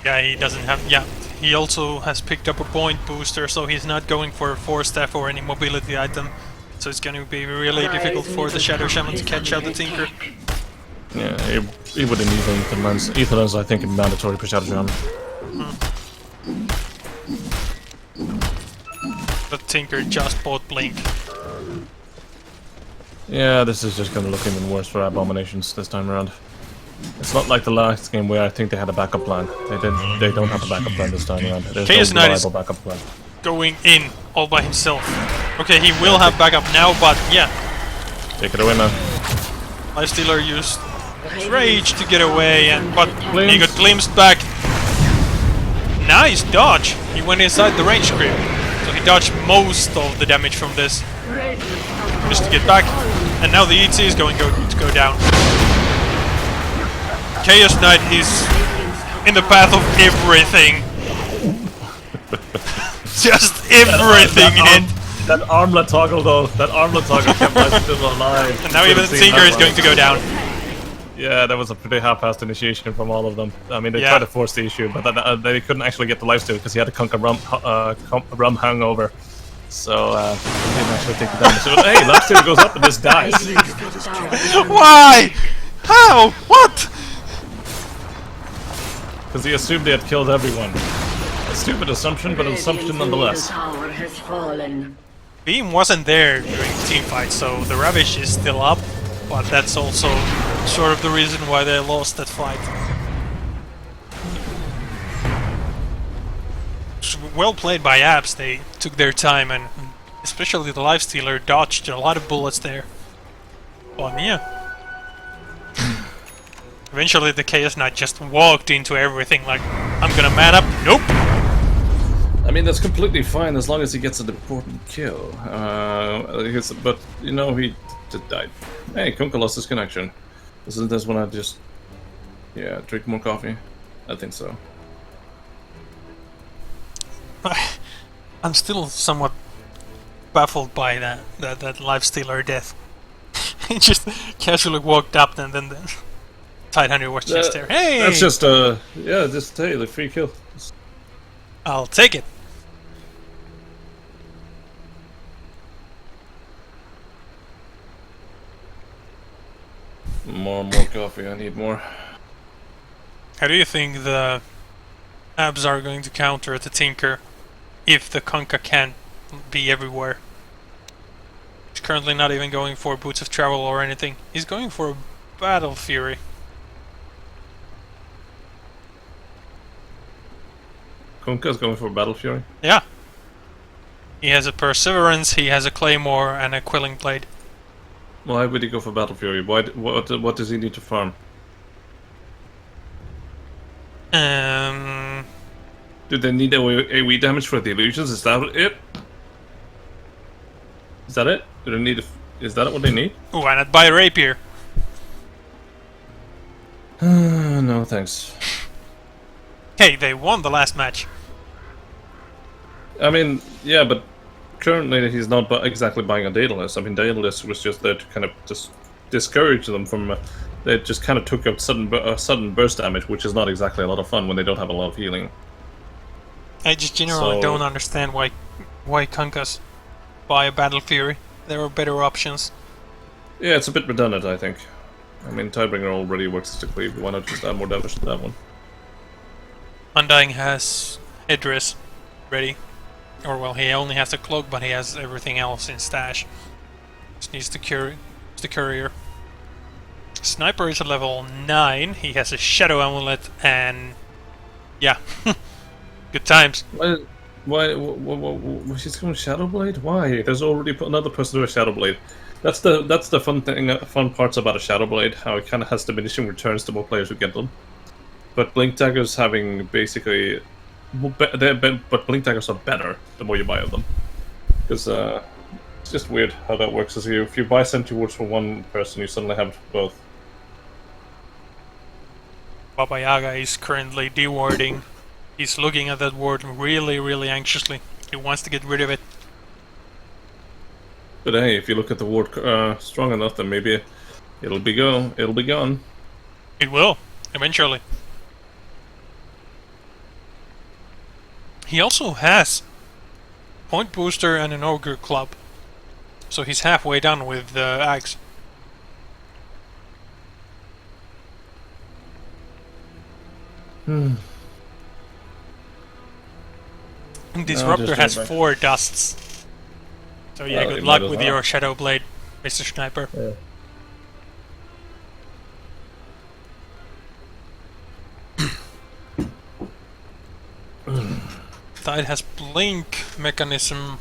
Yeah, he doesn't have... Yeah, he also has picked up a point booster, so he's not going for a Force Staff or any mobility item. So it's going to be really difficult for the Shadow Shaman to catch out the Tinker. Yeah, he wouldn't need Ethan Lens. Ethan Lens, I think, is mandatory for Shadow Shaman. But Tinker just bought Blink. Yeah, this is just gonna look even worse for Abominations this time around. It's not like the last game where I think they had a backup plan. They don't have a backup plan this time around. There's Chaos no Knight is reliable backup plan. going in all by himself. Okay, he will have backup now, but yeah. Take it away, man. Lifestealer used Rage to get away, but Glimpse. he got glimpsed back. Nice dodge! He went inside the range grip, so he dodged most of the damage from this. Just to get back, and now the ET is going to go down. Chaos Knight is in the path of everything. Just everything hit. That armlet toggle though, that armlet toggle kept my still alive. And now even Tinker is going to go down. Yeah, that was a pretty half-assed initiation from all of them. I mean, they Yeah. tried to force the issue, but they couldn't actually get the lifesteal because he had to conquer rum hangover. So, he didn't actually take the damage. So, hey, lifesteal goes up and this dies. Why? How? What? Because he assumed they had killed everyone. A stupid assumption, but an assumption nonetheless. Beam wasn't there during the team fight, so the Ravish is still up, but that's also sort of the reason why they lost that fight. Well played by Abs, they took their time, and especially the Lifestealer dodged a lot of bullets there. But yeah. Eventually the Chaos Knight just walked into everything like, I'm gonna man up. Nope! I mean, that's completely fine as long as he gets an important kill. But, you know, he just died. Hey, Kunka lost his connection. Isn't this when I just... Yeah, drink more coffee? I think so. I'm still somewhat baffled by that Lifestealer death. He just casually walked up and then the Tidehunter was just there. Hey! That's just, yeah, just, hey, the free kill. I'll take it. More coffee, I need more. How do you think the Abs are going to counter the Tinker if the Kunkka can't be everywhere? He's currently not even going for Boots of Travel or anything. He's going for a Battle Fury. Kunka's going for Battle Fury? Yeah. He has a Perseverance, he has a Claymore, and a Quelling Blade. Why would he go for Battle Fury? What does he need to farm? Do they need AoE damage for the illusions? Is that it? Is that it? Do they need? Is that what they need? Why not buy a Rapier? No, thanks. Hey, they won the last match. I mean, yeah, but currently he's not exactly buying a Daedalus. I mean, Daedalus was just there to kind of just discourage them from... they just kind of took up sudden burst damage, which is not exactly a lot of fun when they don't have a lot of healing. I just generally don't understand why Kunkkas buy a Battle Fury. There are better options. Yeah, it's a bit redundant, I think. I mean, Tidebringer already works as a cleave. Why not just add more damage to that one? Undying has Idris ready. Or, well, he only has the cloak, but he has everything else in stash. Just needs the courier. Sniper is at level 9. He has a Shadow Amulet, and... yeah. Good times. Why she's going Shadow Blade? Why? There's already another person with a Shadow Blade. That's the fun parts about a Shadow Blade, how it kind of has diminishing returns the more players who get them. But Blink Daggers having basically... but Blink Daggers are better the more you buy of them. Because it's just weird how that works. If you buy Sentry Wards for one person, you suddenly have both. Baba Yaga is currently dewarding. He's looking at that ward really, really anxiously. He wants to get rid of it. But hey, if you look at the ward strong enough, then maybe it'll be gone. It will, eventually. He also has Point Booster and an Ogre Club. So he's halfway done with the Axe. Disruptor has 4 dusts. So yeah, Well, good you luck might as with well. your Shadow Blade, Mr. Sniper. Yeah. Tide has Blink mechanism,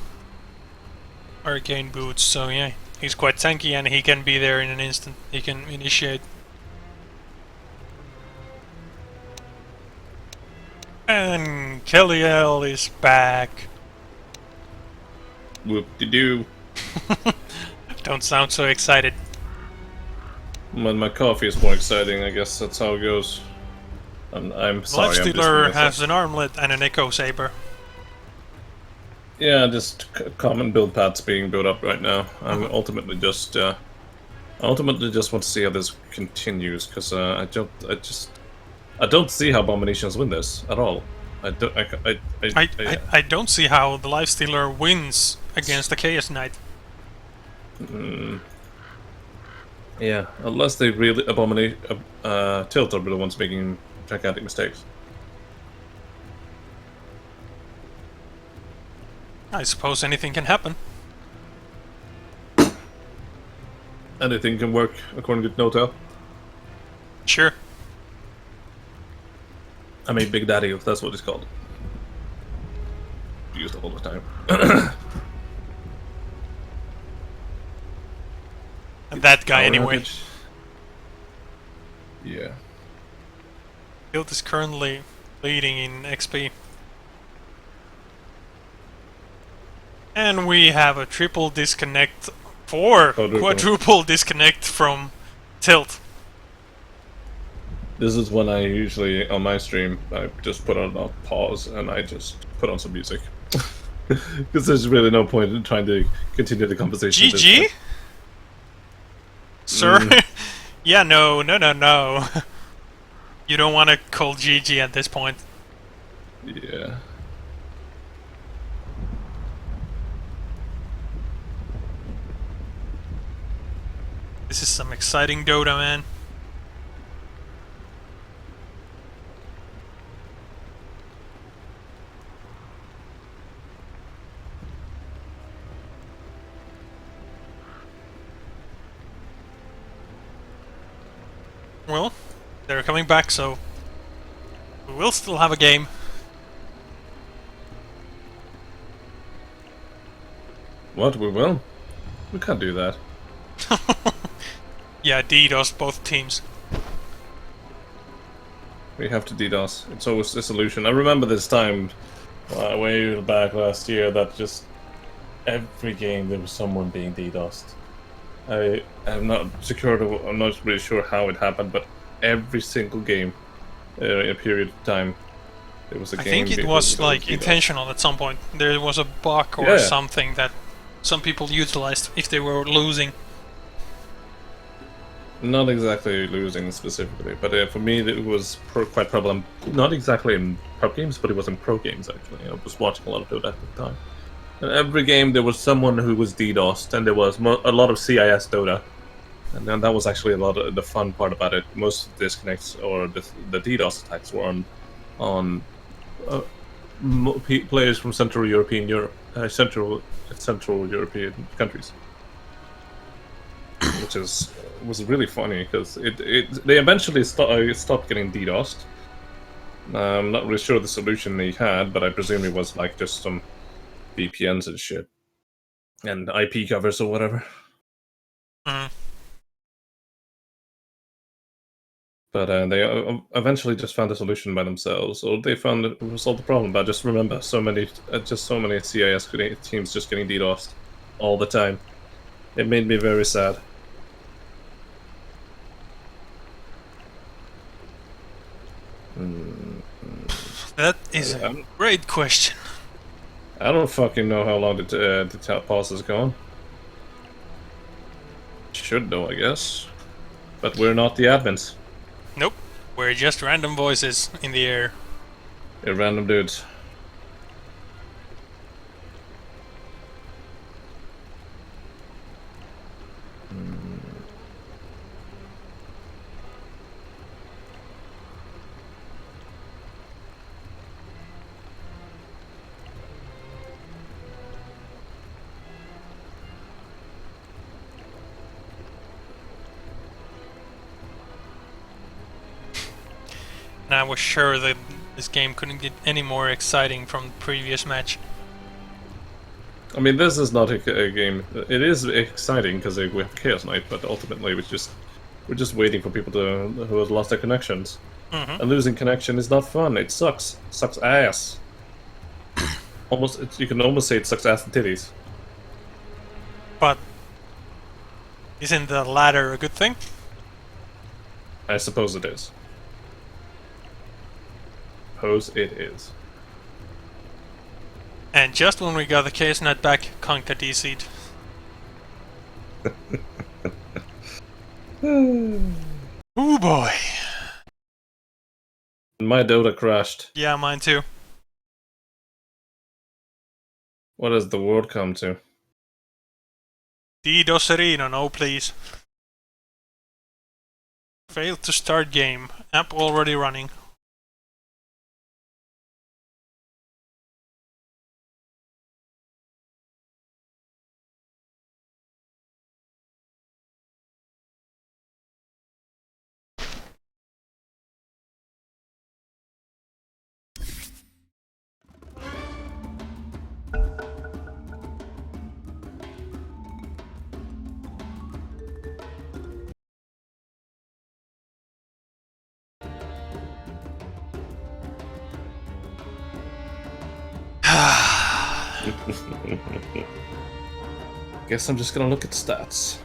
Arcane Boots, so yeah, he's quite tanky and he can be there in an instant. He can initiate. And Kelliel is back. Whoop-de-doo. Don't sound so excited. When my coffee is more exciting, I guess that's how it goes. I'm sorry. Lifestealer has an armlet and an Echo Saber. Yeah, just common build paths being built up right now. I'm ultimately just want to see how this continues because I don't see how Abominations win this at all. I don't see how the Lifestealer wins against the Chaos Knight. Yeah, unless they really Tilt are the ones making gigantic mistakes. I suppose anything can happen. Anything can work according to No-Tail. Sure. I mean, Big Daddy, if that's what it's called. Used it all the time. And that guy Power anyway. outage. Yeah. Guild is currently leading in XP. And we have a triple disconnect, quadruple disconnect from Tilt. This is when I usually, on my stream, I just put on a pause and I just put on some music. Because there's really no point in trying to continue the conversation. GG? Sir? Yeah, no. You don't want to call GG at this point. Yeah. This is some exciting Dota, man. Well, they're coming back, so we will still have a game. What? We will? We can't do that. Yeah, DDoS both teams. We have to DDoS. It's always a solution. I remember this time, way back last year, that just every game there was someone being DDoSed. I'm not I'm not really sure how it happened, but every single game, in a period of time, there was a game. I think it was like intentional at some point. There was a bug or something that some people utilized if they were losing. Not exactly losing specifically, but for me it was quite prevalent. Not exactly in pub games, but it was in pro games actually. I was watching a lot of Dota at the time. And every game there was someone who was DDoSed, and there was a lot of CIS Dota. And then that was actually a lot of the fun part about it. Most of the disconnects or the DDoS attacks were on players from Central European Central European countries, which was really funny because they eventually stopped getting DDoSed. I'm not really sure the solution they had, but I presume it was like just some VPNs and shit, and IP covers or whatever. But they eventually just found a solution by themselves, or they found it solved the problem. But just remember, so many CIS teams just getting DDoSed all the time. It made me very sad. That is a great question. I don't fucking know how long the pause is going. Should know, I guess. But we're not the admins. Nope. We're just random voices in the air. They're random dudes. And I was sure that this game couldn't get any more exciting from the previous match. I mean, this is not a game. It is exciting because we have Chaos Knight, but ultimately we're just waiting for people who have lost their connections. Mm-hmm. And losing connection is not fun. It sucks. Sucks ass. You can almost say it sucks ass and titties. But isn't the latter a good thing? I suppose it is. Suppose it is. And just when we got the case net back, Conka DC'd. Oh boy. My Dota crashed. Yeah, mine too. What has the world come to? DDoS Arena, no please. Failed to start game. App already running. Guess I'm just gonna look at stats.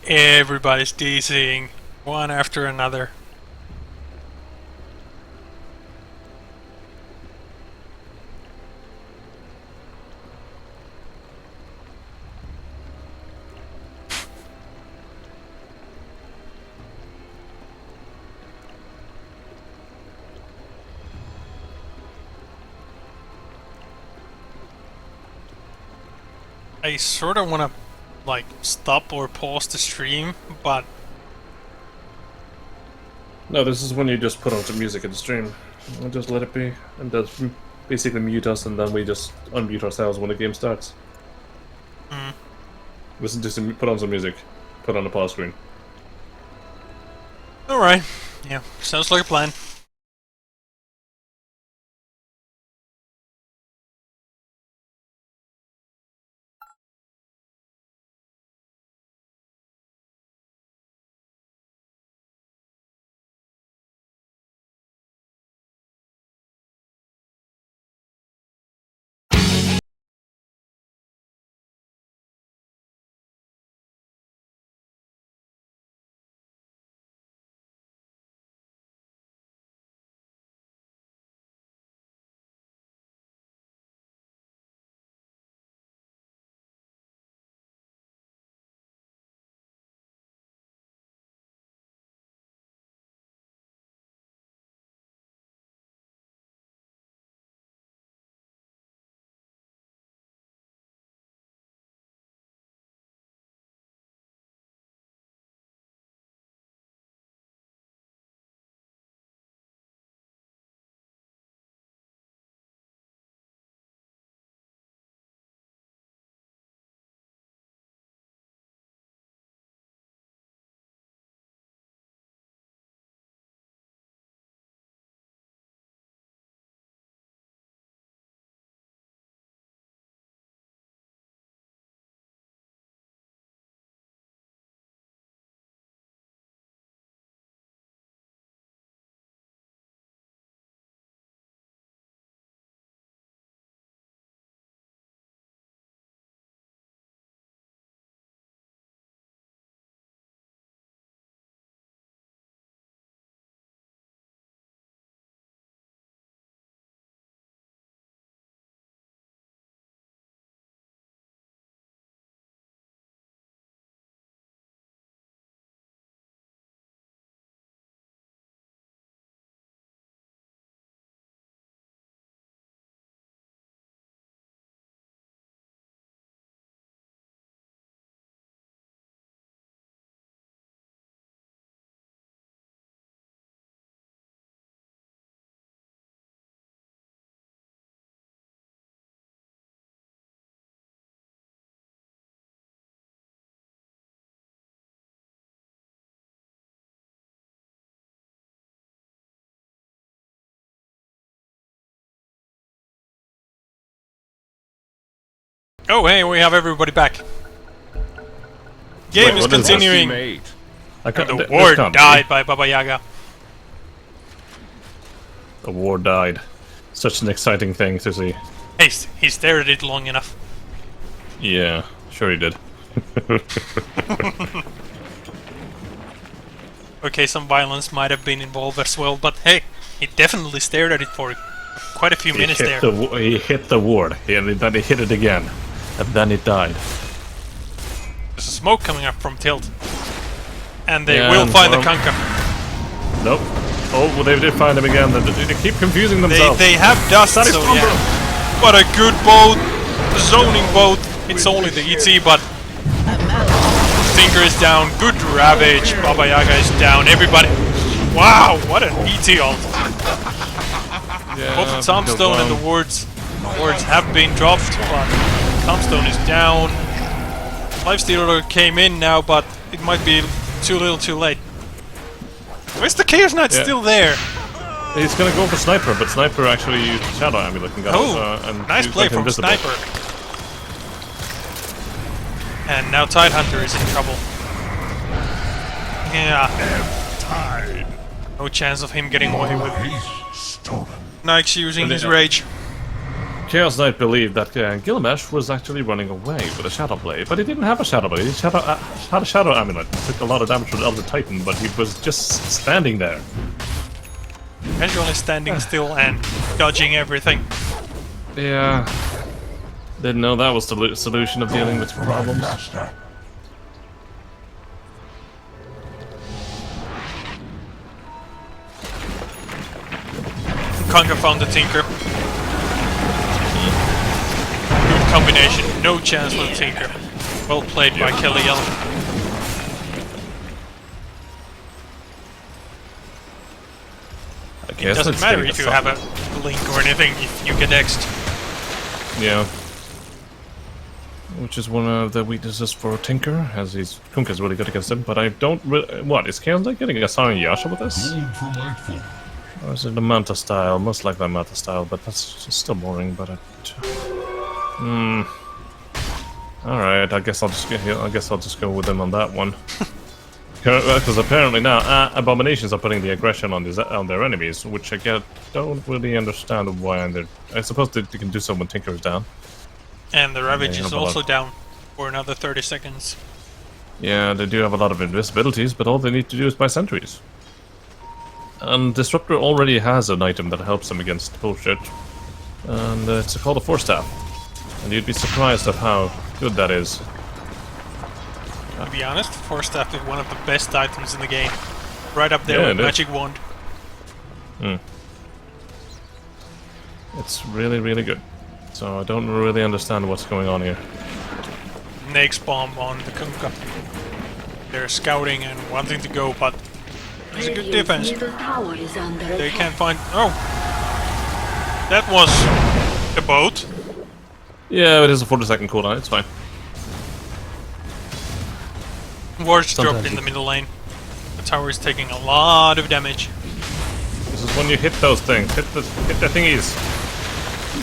Everybody's DCing, one after another. I sort of want to, like, stop or pause the stream, but No, this is when you just put on some music in the stream. And just let it be. And just basically mute us, and then we just unmute ourselves when the game starts. Listen to put on some music. Put on the pause screen. alright. Yeah, sounds like a plan. Oh, hey, we have everybody back. Game is what is this? continuing. Mate. I can't, The this ward can't be. died by Baba Yaga. The war died. Such an exciting thing to see. Hey, he stared at it long enough. Yeah, sure he did. Okay, some violence might have been involved as well, but hey, he definitely stared at it for quite a few minutes there. He hit the ward, and then he hit it again, and then it died. There's a smoke coming up from Tilt. And they Yeah, will and find the well- Kanka. Nope. Oh, well, they did find him again. They keep confusing themselves. They have dust, That is so Bomber. yeah. What a good boat! Zoning boat. It's only the ET, but Tinker is down. Good Ravage. Baba Yaga is down. Everybody. Wow, what an ET ult. Yeah, Both the Tombstone and the wards have been dropped, but Tombstone is down. Lifestealer came in now, but it might be too little too late. Where's the Chaos Knight still there? He's gonna go for Sniper, but Sniper actually used Shadow Amulet and got and Nice used play like from invisible. Sniper. And now Tidehunter is in trouble. Yeah. No chance of him getting away with it. Nike's using his rage. Chaos Knight believed that Gilgamesh was actually running away with a Shadow Blade, but he didn't have a Shadow Blade. He had a Shadow Amulet. He took a lot of damage from the Elder Titan, but he was just standing there. Casually standing still and dodging everything. Yeah. Didn't know that was the solution of dealing with problems. Conker found the Tinker. Good combination. No chance for the Tinker. Well played by Kelly Yellow. It doesn't matter if you have a blink or anything if you get X'd. Yeah. Which is one of the weaknesses for Tinker, as he's Kunka's really good against him, but I don't really... What, is Chaos Knight getting a Saren Yasha with this? Or is it the Manta style? Most likely Manta style, but that's just still boring, but Alright, I guess I'll just go with him on that one. Because apparently now Abominations are putting the aggression on their enemies, which I don't really understand why. I suppose they can do so when Tinker is down. And the Ravage is also down for another 30 seconds. Yeah, they do have a lot of invisibilities, but all they need to do is buy sentries. And Disruptor already has an item that helps them against bullshit, and it's called a Force Staff. And you'd be surprised at how good that is. To be honest, Force Staff is one of the best items in the game. Right up there with Magic Wand. It's really, really good. So I don't really understand what's going on here. Nake's bomb on the Kunkka. They're scouting and wanting to go, but it's a good defense. They can't find... Oh! That was the boat. Yeah, it is a 40-second cooldown, it's fine. Wards dropped in the middle lane. The tower is taking a lot of damage. This is when you hit those things. Hit the thingies.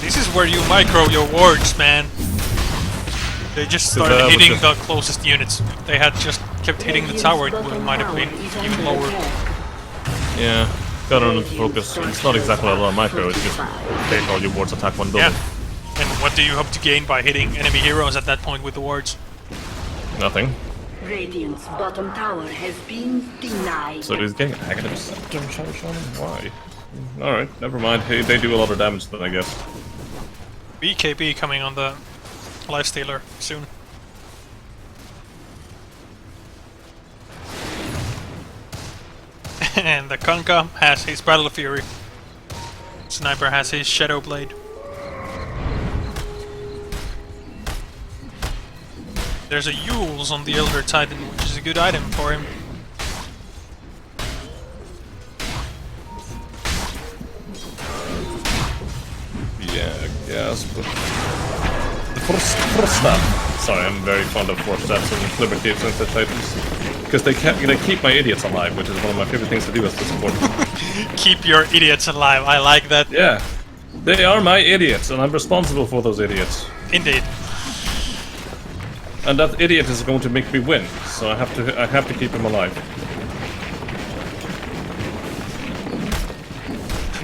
This is where you micro your wards, man. They just started hitting the closest units. If they had just kept hitting the tower, it might have been even lower. Yeah, gotta learn to focus. It's not exactly a lot of micro, it's just take all your wards, attack one building. Yeah. And what do you hope to gain by hitting enemy heroes at that point with the wards? Nothing. Radiant's bottom tower has been denied. So he's getting negative Scepter Shadow Shaman? Why? Alright, never mind. Hey, they do a lot of damage then, I guess. BKB coming on the Lifestealer soon. And the Kunkka has his Battle Fury. Sniper has his Shadow Blade. There's a Yules on the Elder Titan, which is a good item for him. Yeah, I guess, but... The Force Staff. Sorry, I'm very fond of Force Staffs and Liberty of Sensitive Titans. Because they keep my idiots alive, which is one of my favorite things to do as the support. Keep your idiots alive, I like that. Yeah. They are my idiots, and I'm responsible for those idiots. Indeed. And that idiot is going to make me win, so I have to keep him alive.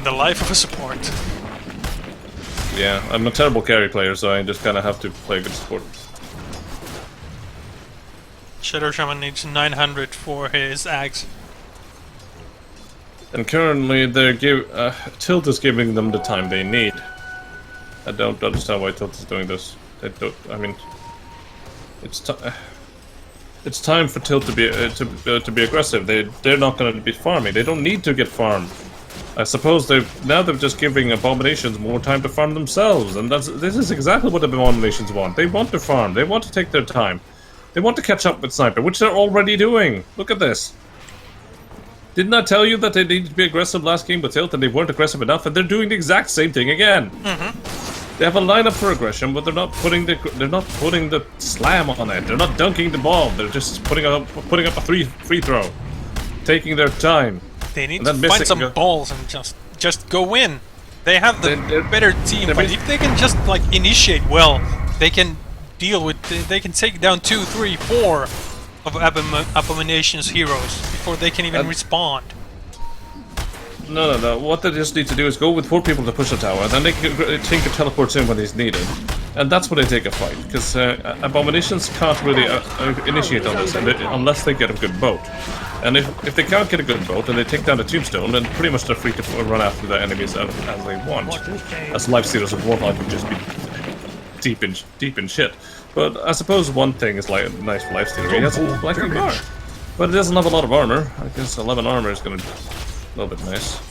The life of a support. Yeah, I'm a terrible carry player, so I just kind of have to play good support. Shadow Shaman needs 900 for his axe. And currently, Tilt is giving them the time they need. I don't understand why Tilt is doing this. They don't. I mean, it's time for Tilt to be aggressive. They're not going to be farming. They don't need to get farmed. I suppose they're just giving Abominations more time to farm themselves, and this is exactly what Abominations want. They want to farm. They want to take their time. They want to catch up with Sniper, which they're already doing. Look at this. Didn't I tell you that they needed to be aggressive last game with Tilt, and they weren't aggressive enough, and they're doing the exact same thing again. They have a lineup for aggression, but they're not putting the slam on it. They're not dunking the ball. They're just putting up a free throw, taking their time. They need to find some balls and just go in. They have the better team, but if they can just like initiate well, they can deal with. They can take down 2, 3, 4 of Abomination's heroes before they can even respond. No. What they just need to do is go with 4 people to push the tower, and then they can Tinker teleports in when he's needed. And that's when they take a fight, because Abominations can't really initiate on this unless they get a good boat. And if they can't get a good boat and they take down the tombstone, then pretty much they're free to run after the enemies as they want. As lifestealers of Warlock would just be deep in shit. But I suppose one thing is like nice for lifestealer. He has a lightning bar, but it doesn't have a lot of armor. I guess 11 armor is gonna be a little bit nice.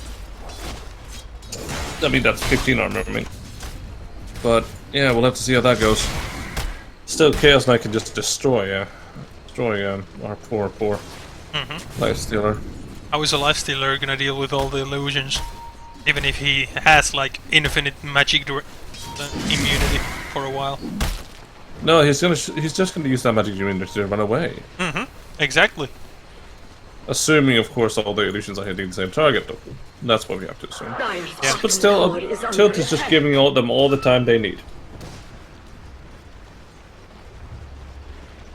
I mean, that's 15 armor, I mean. But, yeah, we'll have to see how that goes. Still, Chaos Knight can just destroy our poor lifestealer. How is a lifestealer gonna deal with all the illusions? Even if he has, like, infinite magic immunity for a while. No, he's just gonna use that magic immunity to run away. Exactly. Assuming, of course, all the illusions are hitting the same target. That's what we have to assume. Yeah. But still, Tilt is just giving them all the time they need.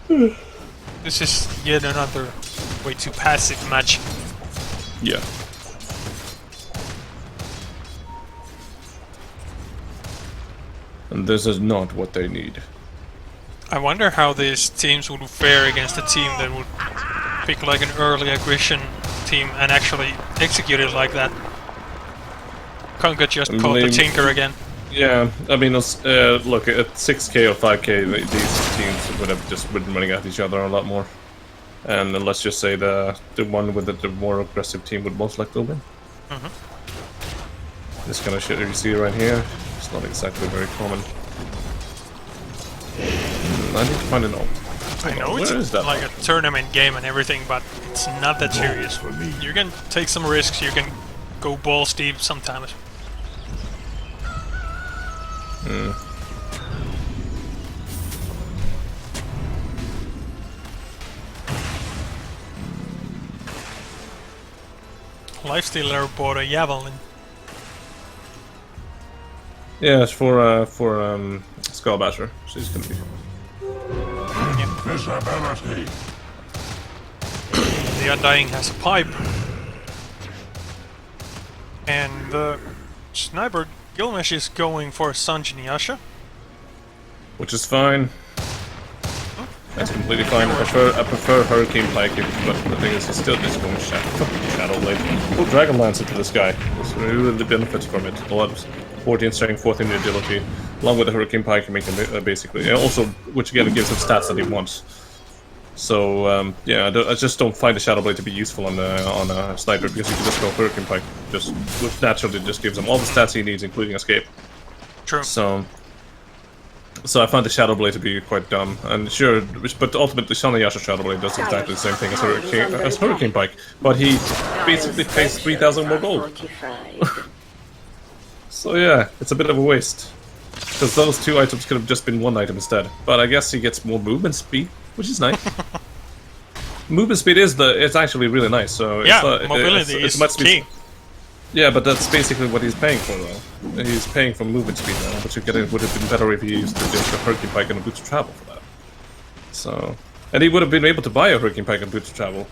This is yet another way too passive match. Yeah. And this is not what they need. I wonder how these teams would fare against a team that would pick like an early aggression team and actually execute it like that. Kanka just caught the Tinker again. Yeah, I mean, look, at 6k or 5k, these teams would have just been running at each other a lot more. And let's just say the one with the more aggressive team would most likely win. This kind of shit you see right here, it's not exactly very common. I need to find an ult. I know it's like a tournament game and everything, but it's not that serious. You can take some risks, you can go balls deep sometimes. Lifestealer bought a Javelin. Yeah, it's for Skullbasher. She's gonna be. Visibility. The Undying has a pipe. And the Sniper Gilmesh is going for Sanjin Yasha. Which is fine. That's completely fine. I prefer Hurricane Pike, but the thing is, he's still just going Shadow Blade. We'll Dragon Lance into this guy. He really benefits from it. A lot of 14 strength, 14 agility, along with the Hurricane Pike, can make him basically. And also, which again gives him stats that he wants. So yeah, I just don't find the Shadow Blade to be useful on a sniper, because you can just go Hurricane Pike, which naturally just gives him all the stats he needs, including escape. True. So I find the Shadow Blade to be quite dumb, and sure, but ultimately Shanayasha Shadow Blade does exactly the same thing as Hurricane Pike, but he basically pays 3,000 more gold. So yeah, it's a bit of a waste, because those 2 items could have just been 1 item instead. But I guess he gets more movement speed, which is nice. Movement speed it's actually really nice. So yeah, mobility is key. Yeah, but that's basically what he's paying for, though. He's paying for movement speed now, which would have been better if he used just a Hurricane Pike and a boost of travel for that. So, and he would have been able to buy a Requiem Pike and Boots of Travel.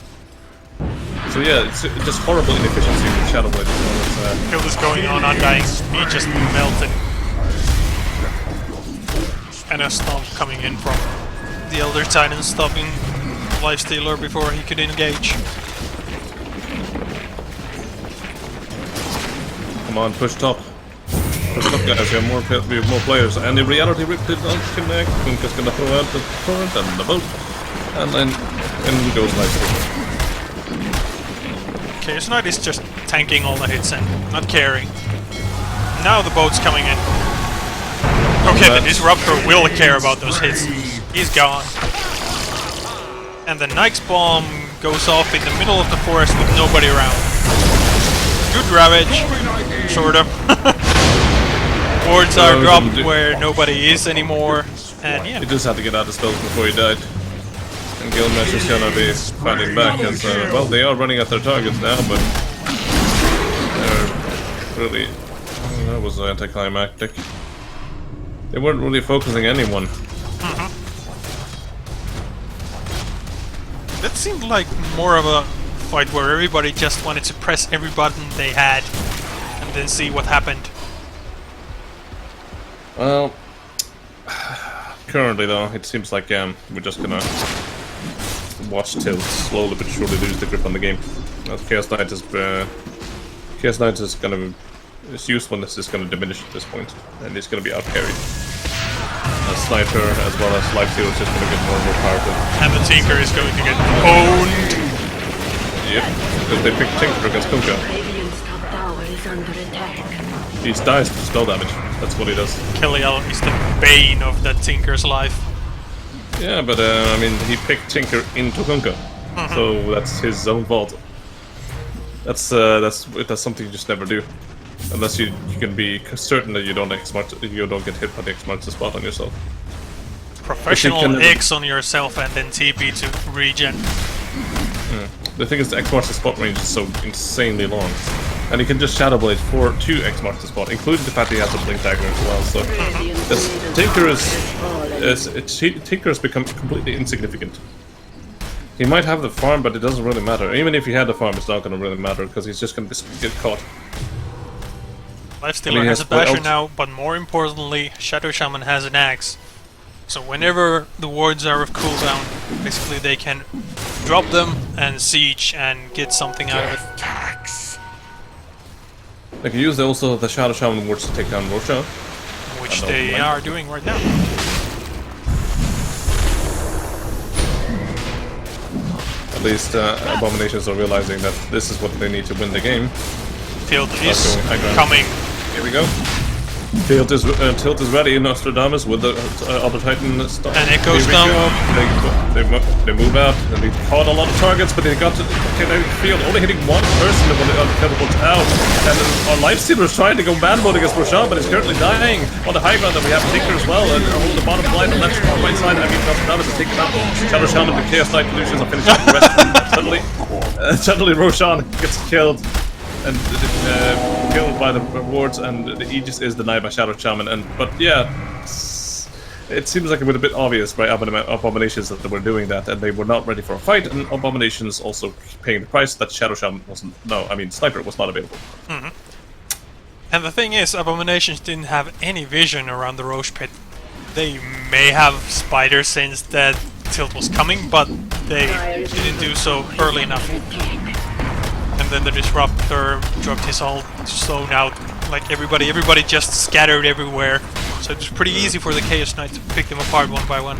So yeah, it's just horrible inefficiency with Shadow Blade as well. Kill is going on, Undying Speed just melted. And a stomp coming in from the Elder Titan, stopping Lifestealer before he could engage. Come on, push top. Push top, guys. We have more players. And in reality, Rip did not connect. Kunka's gonna throw out the torrent and the boat. And then in goes Lifestealer. Chaos Knight is just tanking all the hits and not caring. Now the boat's coming in. Okay, the Disruptor will care about those hits. He's gone. And the Nike's bomb goes off in the middle of the forest with nobody around. Good ravage, sort of. Wards are dropped where nobody is anymore, and yeah. He just had to get out of spells before he died. And Gilgamesh is gonna be fighting back, and well, they are running at their targets now, but they're really... that was anticlimactic. They weren't really focusing anyone. That seemed like more of a fight where everybody just wanted to press every button they had and then see what happened. Well, currently though, it seems like we're just gonna watch Tilt slowly but surely lose the grip on the game. Chaos Knight is gonna... his usefulness is gonna diminish at this point, and he's gonna be out-carried. Sniper as well as Lifestealer is just gonna get more and more powerful. And the Tinker is going to get owned! Yep, because they picked Tinker against Kunka. Radiant's top tower is under attack. He dies to spell damage, that's what he does. Kiliel is the bane of that Tinker's life. Yeah, but I mean, he picked Tinker into Kunka, so that's his own fault. That's something you just never do. Unless you can be certain that you don't get hit by the X-Marks the spot on yourself. Professional X on yourself and then TP to regen. The thing is, the X-Marks the spot range is so insanely long. And he can just Shadow Blade for 2 X-Marks the spot, including the fact that he has a Blink Dagger as well, so... Tinker has become completely insignificant. He might have the farm, but it doesn't really matter. Even if he had the farm, it's not going to really matter, because he's just going to get caught. Lifestealer has a Basher now, but more importantly, Shadow Shaman has an Axe. So whenever the wards are of cooldown, basically they can drop them and siege and get something out of it. They can use also the Shadow Shaman wards to take down Roshan. Which they are doing right now. At least Abominations are realizing that this is what they need to win the game. Tilt is coming. Here we go. Tilt is ready in Nostradamus with the other Titan stuff. And Echo Stomp. They move out, and they caught a lot of targets, but they got to kinetic field, only hitting one person when they teleport out. And our Lifestealer is trying to go bad mode against Roshan, but he's currently dying. On the high ground, and we have Tinker as well, and on the bottom line, the left or right side, I mean, Nostradamus is taking out Shadow Shaman, the Chaos Knight Illusions are finishing the rest. Suddenly Roshan gets killed. And killed by the wards, and the Aegis is denied by Shadow Shaman. But yeah, it seems like it was a bit obvious by Abominations that they were doing that, and they were not ready for a fight. And Abominations also paying the price that Shadow Shaman wasn't. No, I mean Sniper was not available. And the thing is, Abominations didn't have any vision around the Roche Pit. They may have spider sense that Tilt was coming, but they didn't do so early enough. And then the Disruptor dropped his ult, so now, like, everybody just scattered everywhere. So it was pretty easy for the Chaos Knight to pick them apart one by one.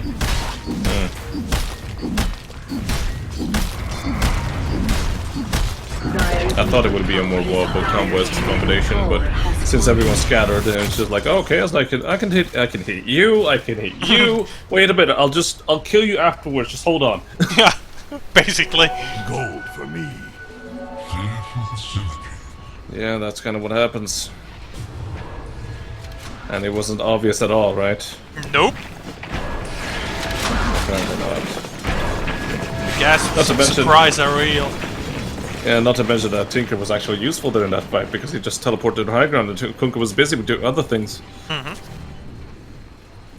I thought it would be a more viable combo combination, but since everyone's scattered, and it's just like, oh, Chaos Knight, I can hit you. Wait a minute, I'll kill you afterwards. Just hold on. Yeah, basically. Gold for me. Yeah, that's kind of what happens. And it wasn't obvious at all, right? Nope. Apparently not. The gasps of surprise are real. Yeah, not to mention that Tinker was actually useful there in that fight, because he just teleported to high ground and Kunka was busy with doing other things.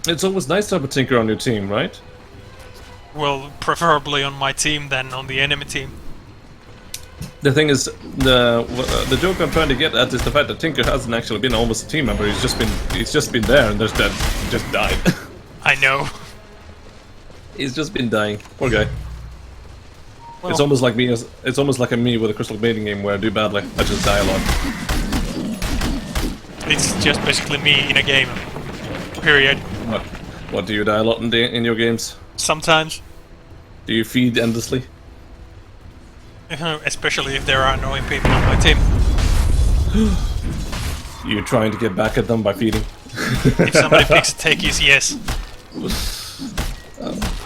It's always nice to have a Tinker on your team, right? Well, preferably on my team than on the enemy team. The thing is, the joke I'm trying to get at is the fact that Tinker hasn't actually been almost a team member. He's just been there and just died. I know. He's just been dying. Poor guy. Well, It's almost like me. It's almost like me with a Crystal Maiden game where I do badly. I just die a lot. it's just basically me in a game. Period. What do you die a lot in your games? Sometimes. Do you feed endlessly? Especially if there are annoying people on my team. You trying to get back at them by feeding? If somebody picks Techies, yes.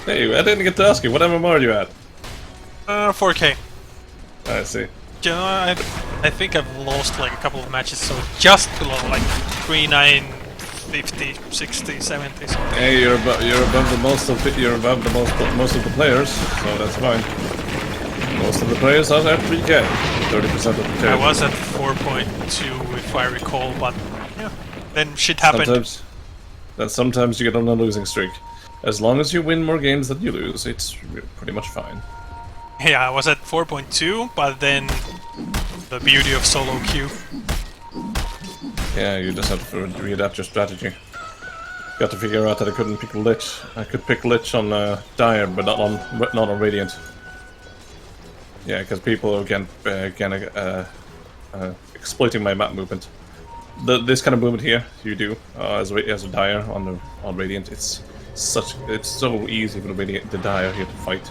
Hey, I didn't get to ask you. What MMR are you at? 4K. I see. You know, I think I've lost like a couple of matches, so just below like 39, 50, 60, 70. So. Hey, you're above the most of the players, so that's fine. Most of the players are at 3K. 30% of the players. I was at 4.2 if I recall, but yeah, then shit happened. Sometimes you get on a losing streak. As long as you win more games than you lose, it's pretty much fine. Yeah, I was at 4.2, but then the beauty of solo queue. Yeah, you just have to readapt your strategy. Got to figure out that I couldn't pick Lich. I could pick Lich on Dire, but not on Radiant. Yeah, because people are again exploiting my map movement. This kind of movement here, you do as a Dire on Radiant. It's so easy for the Dire here to fight.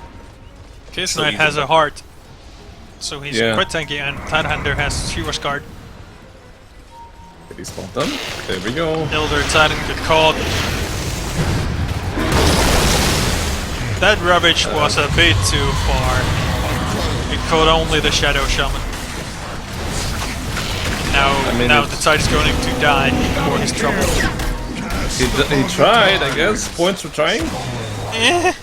Kiss So Knight easy, has a but- heart, so he's Yeah. quite tanky, and Tidehander has Shiva's guard. Did he spot them? There we go. Elder Titan get caught. That Ravage was a bit too far. It caught only the Shadow Shaman. Now the Tide's going to die for his trouble. He tried, I guess. Points for trying. Eh.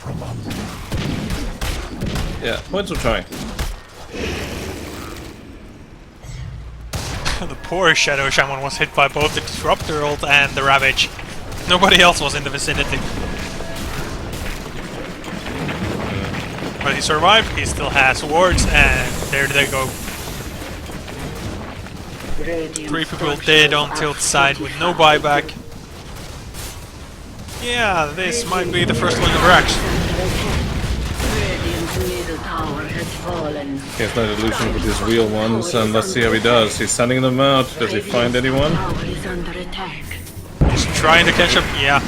Yeah, points for trying. The poor Shadow Shaman was hit by both the Disruptor ult and the Ravage. Nobody else was in the vicinity. But he survived, he still has wards, and there they go. Three people dead on tilt side with no buyback. Yeah, this might be the first line of Rax. Radiant's middle tower has fallen. He has no illusion with his real ones, and let's see how he does. He's sending them out. Does he find anyone? Tower is under attack. He's trying to catch up. Yeah.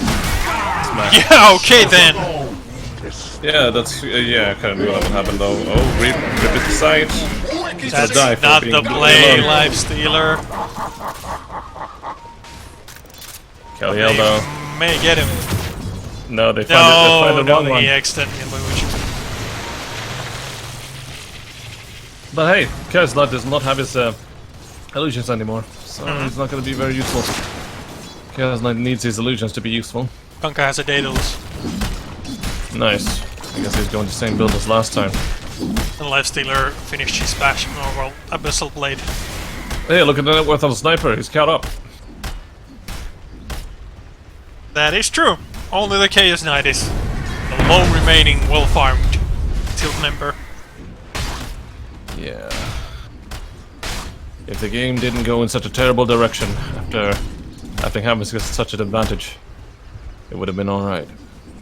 Smash. Yeah, okay then. Yeah, that's yeah. Kind of knew that would happen though. Oh, rip it sight. He's gonna die That's for not being the play, Life Stealer. Kelly Elbow. May get him. No, they find the wrong No, one. he extended illusion. But hey, Kerslat does not have his illusions anymore, so he's not going to be very useful. Kerslat needs his illusions to be useful. Kanka has a Daedalus. Nice. I guess he's going the same build as last time. And Life Stealer finished his bash. Oh well, Abyssal Blade. Hey, look at the net worth on the sniper. He's caught up. That is true. Only the Chaos Knight is the lone remaining well-farmed tilt member. Yeah. If the game didn't go in such a terrible direction after having such an advantage, it would have been alright.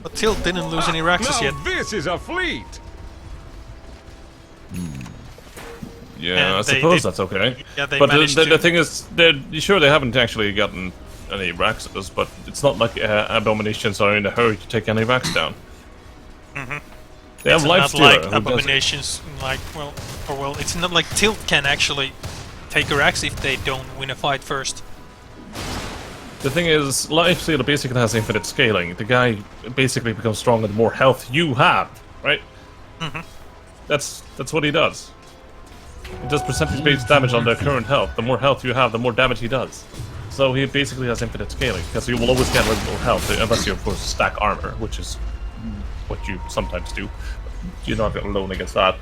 But Tilt didn't lose any Raxes yet. Now this is a fleet! Yeah, And I they suppose did- that's okay. Yeah, they But managed the to. thing is, you sure they haven't actually gotten any Raxes, but it's not like Abominations are in a hurry to take any Rax down. They have It's Life not Stealer, like who does- Abominations, like, it's not like Tilt can actually take a Rax if they don't win a fight first. The thing is, Life Stealer basically has infinite scaling. The guy basically becomes stronger the more health you have, right? That's what he does. He does percentage-based damage on their current health. The more health you have, the more damage he does. So he basically has infinite scaling, because you will always get a little more health, unless you, of course, stack armor, which is what you sometimes do. You're not alone against that.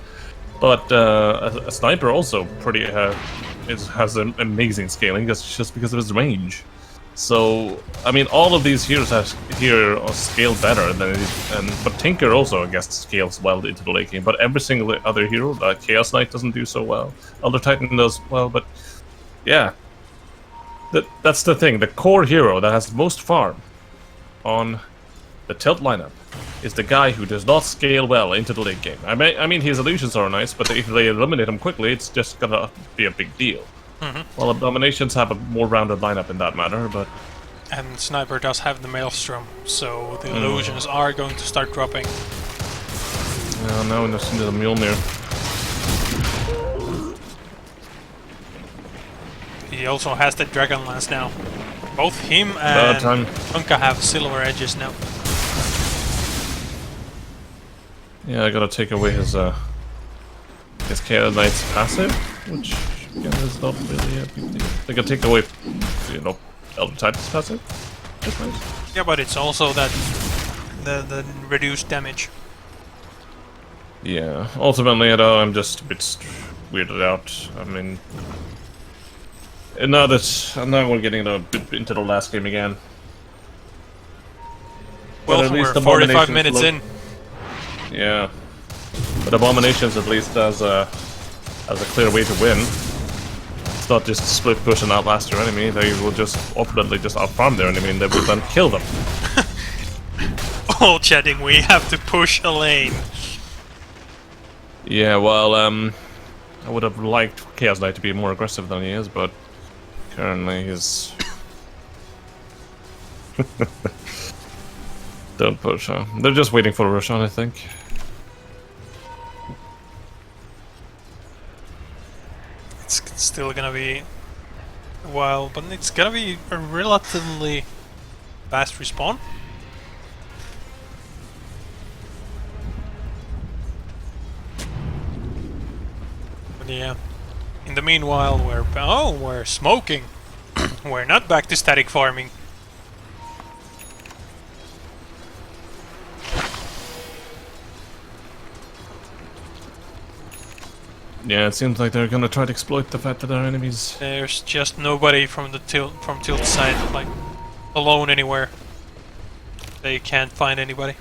But a sniper also has an amazing scaling, just because of his range. So, I mean, all of these heroes here are scaled better than but Tinker also, I guess, scales well into the late game. But every single other hero, like Chaos Knight, doesn't do so well. Elder Titan does well, but yeah, that's the thing. The core hero that has the most farm on the Tilt lineup is the guy who does not scale well into the late game. I mean, his illusions are nice, but if they eliminate him quickly, it's just gonna be a big deal. Well, Abominations have a more rounded lineup in that matter, but... And Sniper does have the Maelstrom, so the illusions are going to start dropping. Now we're just into the Mjolnir. He also has the Dragon Lance now. Both him and Unka have silver edges now. Yeah, I gotta take away his Chaos Knight's passive, which... Yeah, that's not really a big deal. They can take away, you know, Elder Titan's passive. That's nice. Yeah, but it's also that the reduced damage. Yeah, ultimately, though, I'm just a bit weirded out. I mean, and now we're getting a bit into the last game again. Well, we're 45 minutes in. Yeah, but Abominations at least has a clear way to win. It's not just split push and outlast your enemy. They will just ultimately just outfarm their enemy and they will then kill them. All chatting, we have to push a lane. Yeah, well, I would have liked Chaos Knight to be more aggressive than he is, but currently he's... Don't push, huh? They're just waiting for Roshan, I think. It's still gonna be a while, but it's gonna be a relatively fast respawn. But yeah, in the meanwhile, we're smoking. We're not back to static farming. Yeah, it seems like they're gonna try to exploit the fact that our enemies... There's just nobody from the tilt side, like, alone anywhere. They can't find anybody.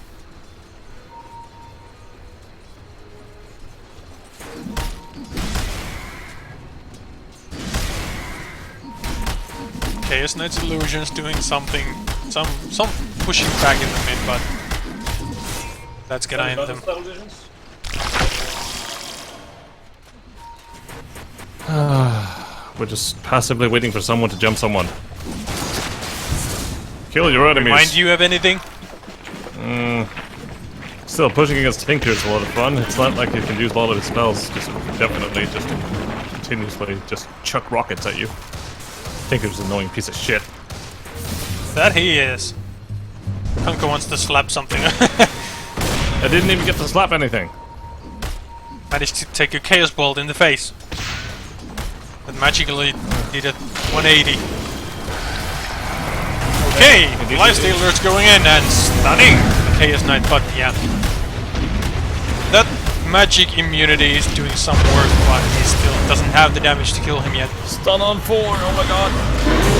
Chaos Knight's illusions doing something, some pushing back in the mid, but that's gonna end them. We're just passively waiting for someone to jump someone. Kill your enemies. Remind you of anything? Still, pushing against Tinker is a lot of fun. It's not like you can use a lot of his spells. Just definitely, just continuously, just chuck rockets at you. Tinker's an annoying piece of shit. That he is. Hunka wants to slap something. I didn't even get to slap anything. Managed to take a Chaos Bolt in the face. But magically did a 180. Okay, Lifestealer's going in and stunning the Chaos Knight, but yeah. That magic immunity is doing some work, but he still doesn't have the damage to kill him yet. Stun on 4, oh my god.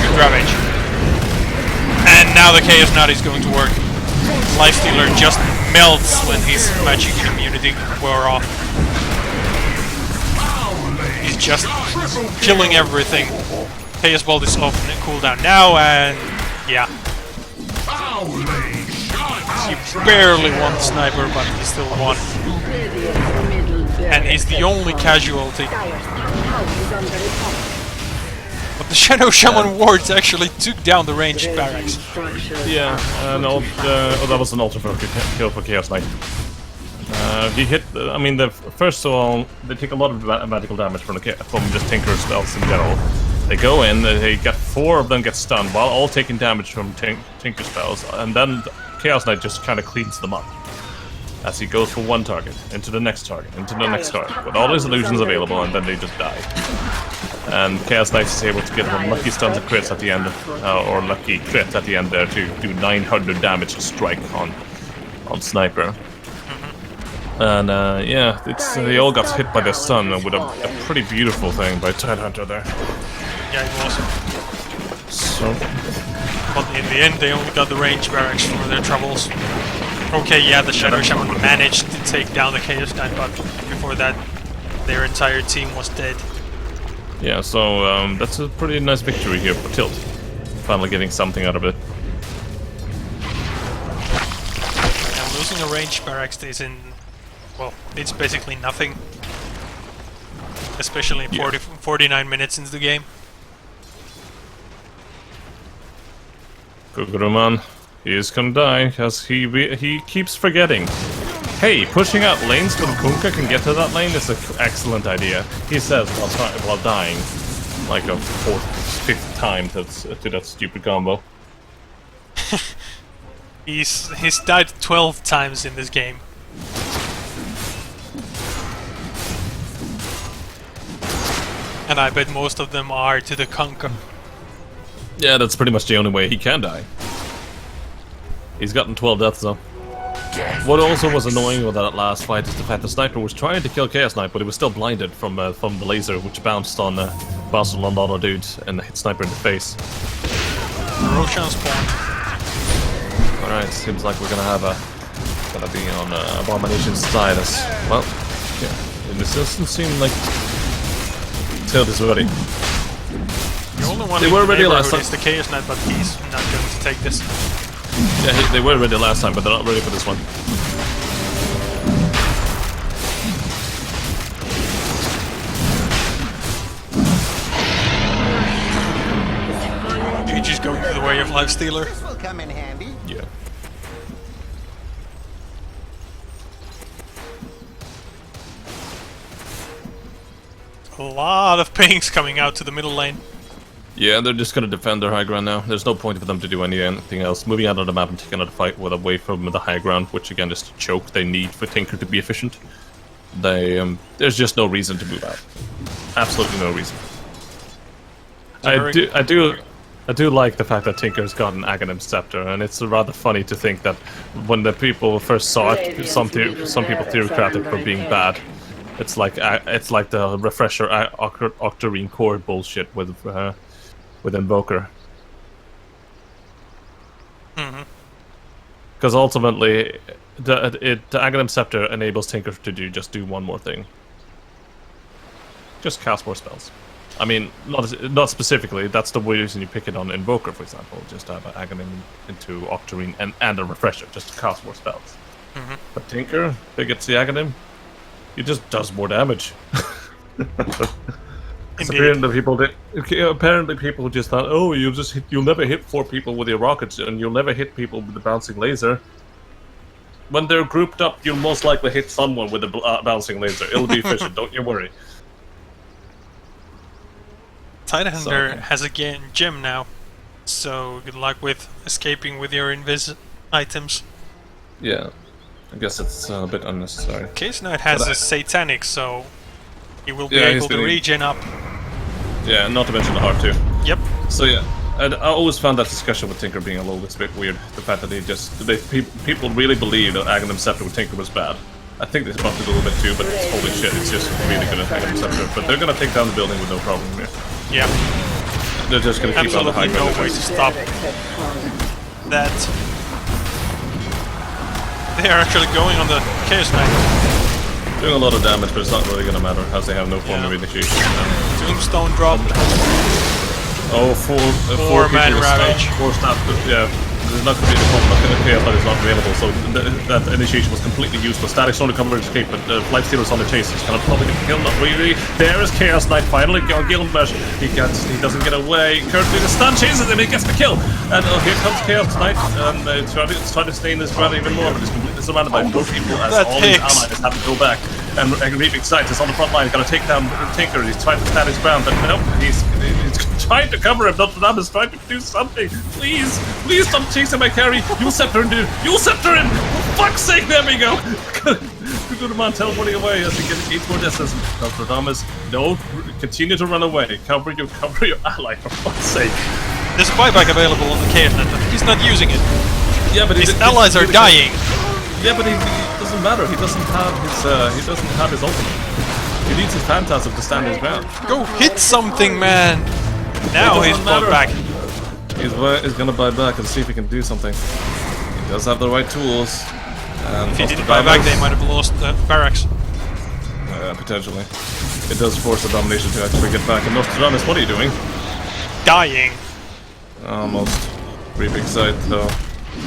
Good damage. And now the Chaos Knight is going to work. Lifestealer just melts when his magic immunity wore off. He's just killing everything. Chaos Bolt is off and cooldown now, and yeah. He barely won the Sniper, but he still won. And he's the only casualty. But the Shadow Shaman wards actually took down the ranged barracks. Yeah, and that was an ultra kill for Chaos Knight. He hit. I mean, first of all, they take a lot of magical damage from just Tinker spells in general. They go in, they get 4 of them get stunned while all taking damage from Tinker spells, and then Chaos Knight just kind of cleans them up as he goes for one target, into the next target, into the next target, with all his illusions available, and then they just die. And Chaos Knight is able to get them lucky stuns and crits at the end, or lucky crit at the end there to do 900 damage to strike on Sniper. And yeah, they all got hit by the stun with a pretty beautiful thing by Tidehunter there. Yeah, it was. so. But in the end, they only got the range barracks for their troubles. Okay, yeah, the Shadow Shaman managed to take down the Chaos Knight, but before that, their entire team was dead. Yeah, so that's a pretty nice victory here for Tilt. Finally getting something out of it. And losing a range barracks isn't... well, it's basically nothing. Especially 49 minutes into the game. Kuguruman, he is gonna die, because he keeps forgetting. Hey, pushing out lanes when Kunkka can get to that lane is an excellent idea. He says while dying, like a fifth time to that stupid combo. He's died 12 times in this game. And I bet most of them are to the Kunkka. Yeah, that's pretty much the only way he can die. He's gotten 12 deaths though. What also was annoying with that last fight is the fact the sniper was trying to kill Chaos Knight, but he was still blinded from the laser, which bounced on another dude and hit Sniper in the face. Roshan spawn. Alright, seems like we're gonna be on AbominationS side as well. Yeah, this doesn't seem like Tilt is ready. The only one they were ready last time. Is the Chaos Knight, but he's not going to take this. Yeah, they were ready last time, but they're not ready for this one. Techies going to the way of Lifestealer. This will come in handy. Yeah. A lot of pings coming out to the middle lane. Yeah, they're just gonna defend their high ground now. There's no point for them to do anything else. Moving out of the map and taking another fight away from the high ground, which again is the choke they need for Tinker to be efficient. There's just no reason to move out. Absolutely no reason. I do like the fact that Tinker's got an Aghanim Scepter, and it's rather funny to think that when the people first saw it, some people theorized it for being bad. It's like the refresher Octarine core bullshit with Invoker. Because ultimately, the Aghanim Scepter enables Tinker to just do one more thing. Just cast more spells. I mean, not specifically. That's the reason you pick it on Invoker, for example. Just to have an Aghanim into Octarine and a refresher, just to cast more spells. But Tinker, if it gets the Aghanim, it just does more damage. Apparently people just thought, oh, you'll never hit 4 people with your rockets, and you'll never hit people with the bouncing laser. When they're grouped up, you'll most likely hit someone with a bouncing laser. It'll be efficient, don't you worry. Tidehunter has a gem now, so good luck with escaping with your invis items. Yeah, I guess it's a bit unnecessary. Chaos Knight has a Satanic, so he will be able to regen up. Yeah, not to mention the heart too. Yep. So yeah, and I always found that discussion with Tinker being a little bit weird. The fact that people really believe that Aghanim Scepter with Tinker was bad. I think they buffed it a little bit too, but holy shit, it's just really good at Aghanim Scepter. But they're gonna take down the building with no problem here. Yeah. They're just gonna keep on the high ground. Absolutely no way to stop that. They are actually going on the Chaos Knight. Doing a lot of damage, but it's not really gonna matter as they have no form of initiation. Tombstone drop. Oh, four man ravage. 4 staff. Yeah, there's not gonna be the Chaos Knight is not available, so that initiation was completely useless. Static Stone to cover his escape, but Lifestealer's on the chase. He's kind of probably gonna kill him. Not really. There is Chaos Knight finally on Gilgamesh. He doesn't get away. Currently the stun chases him. He gets the kill, and here comes Chaos Knight. And it's trying to stay in this ground even more, but he's completely surrounded by 4 people as all his allies have to go back. And Reaping Sight is on the front line. He's gonna take down Tinker. He's trying to stand his ground, but nope. He's trying to cover him. Notre Dame is trying to do something. Please stop chasing my carry. You'll scepter in, dude. You'll scepter in. For fuck's sake, there we go. Kuguruman teleporting away as he gets 8 more distance. Notre Dame, no, continue to run away. Cover your ally, for fuck's sake. There's a buyback available on the Chaos Knight, but he's not using it. Yeah, but his allies are dying. Yeah, but he doesn't matter. He doesn't have his ultimate. He needs his Phantasm to stand his ground. Go hit something, man. Now he's brought back. He's gonna buy back and see if he can do something. He does have the right tools. And If he didn't buy back, they might have lost barracks. Potentially. It does force Abomination to actually get back. And Nostradamus, what are you doing? Dying. Almost. Pretty big sight, though.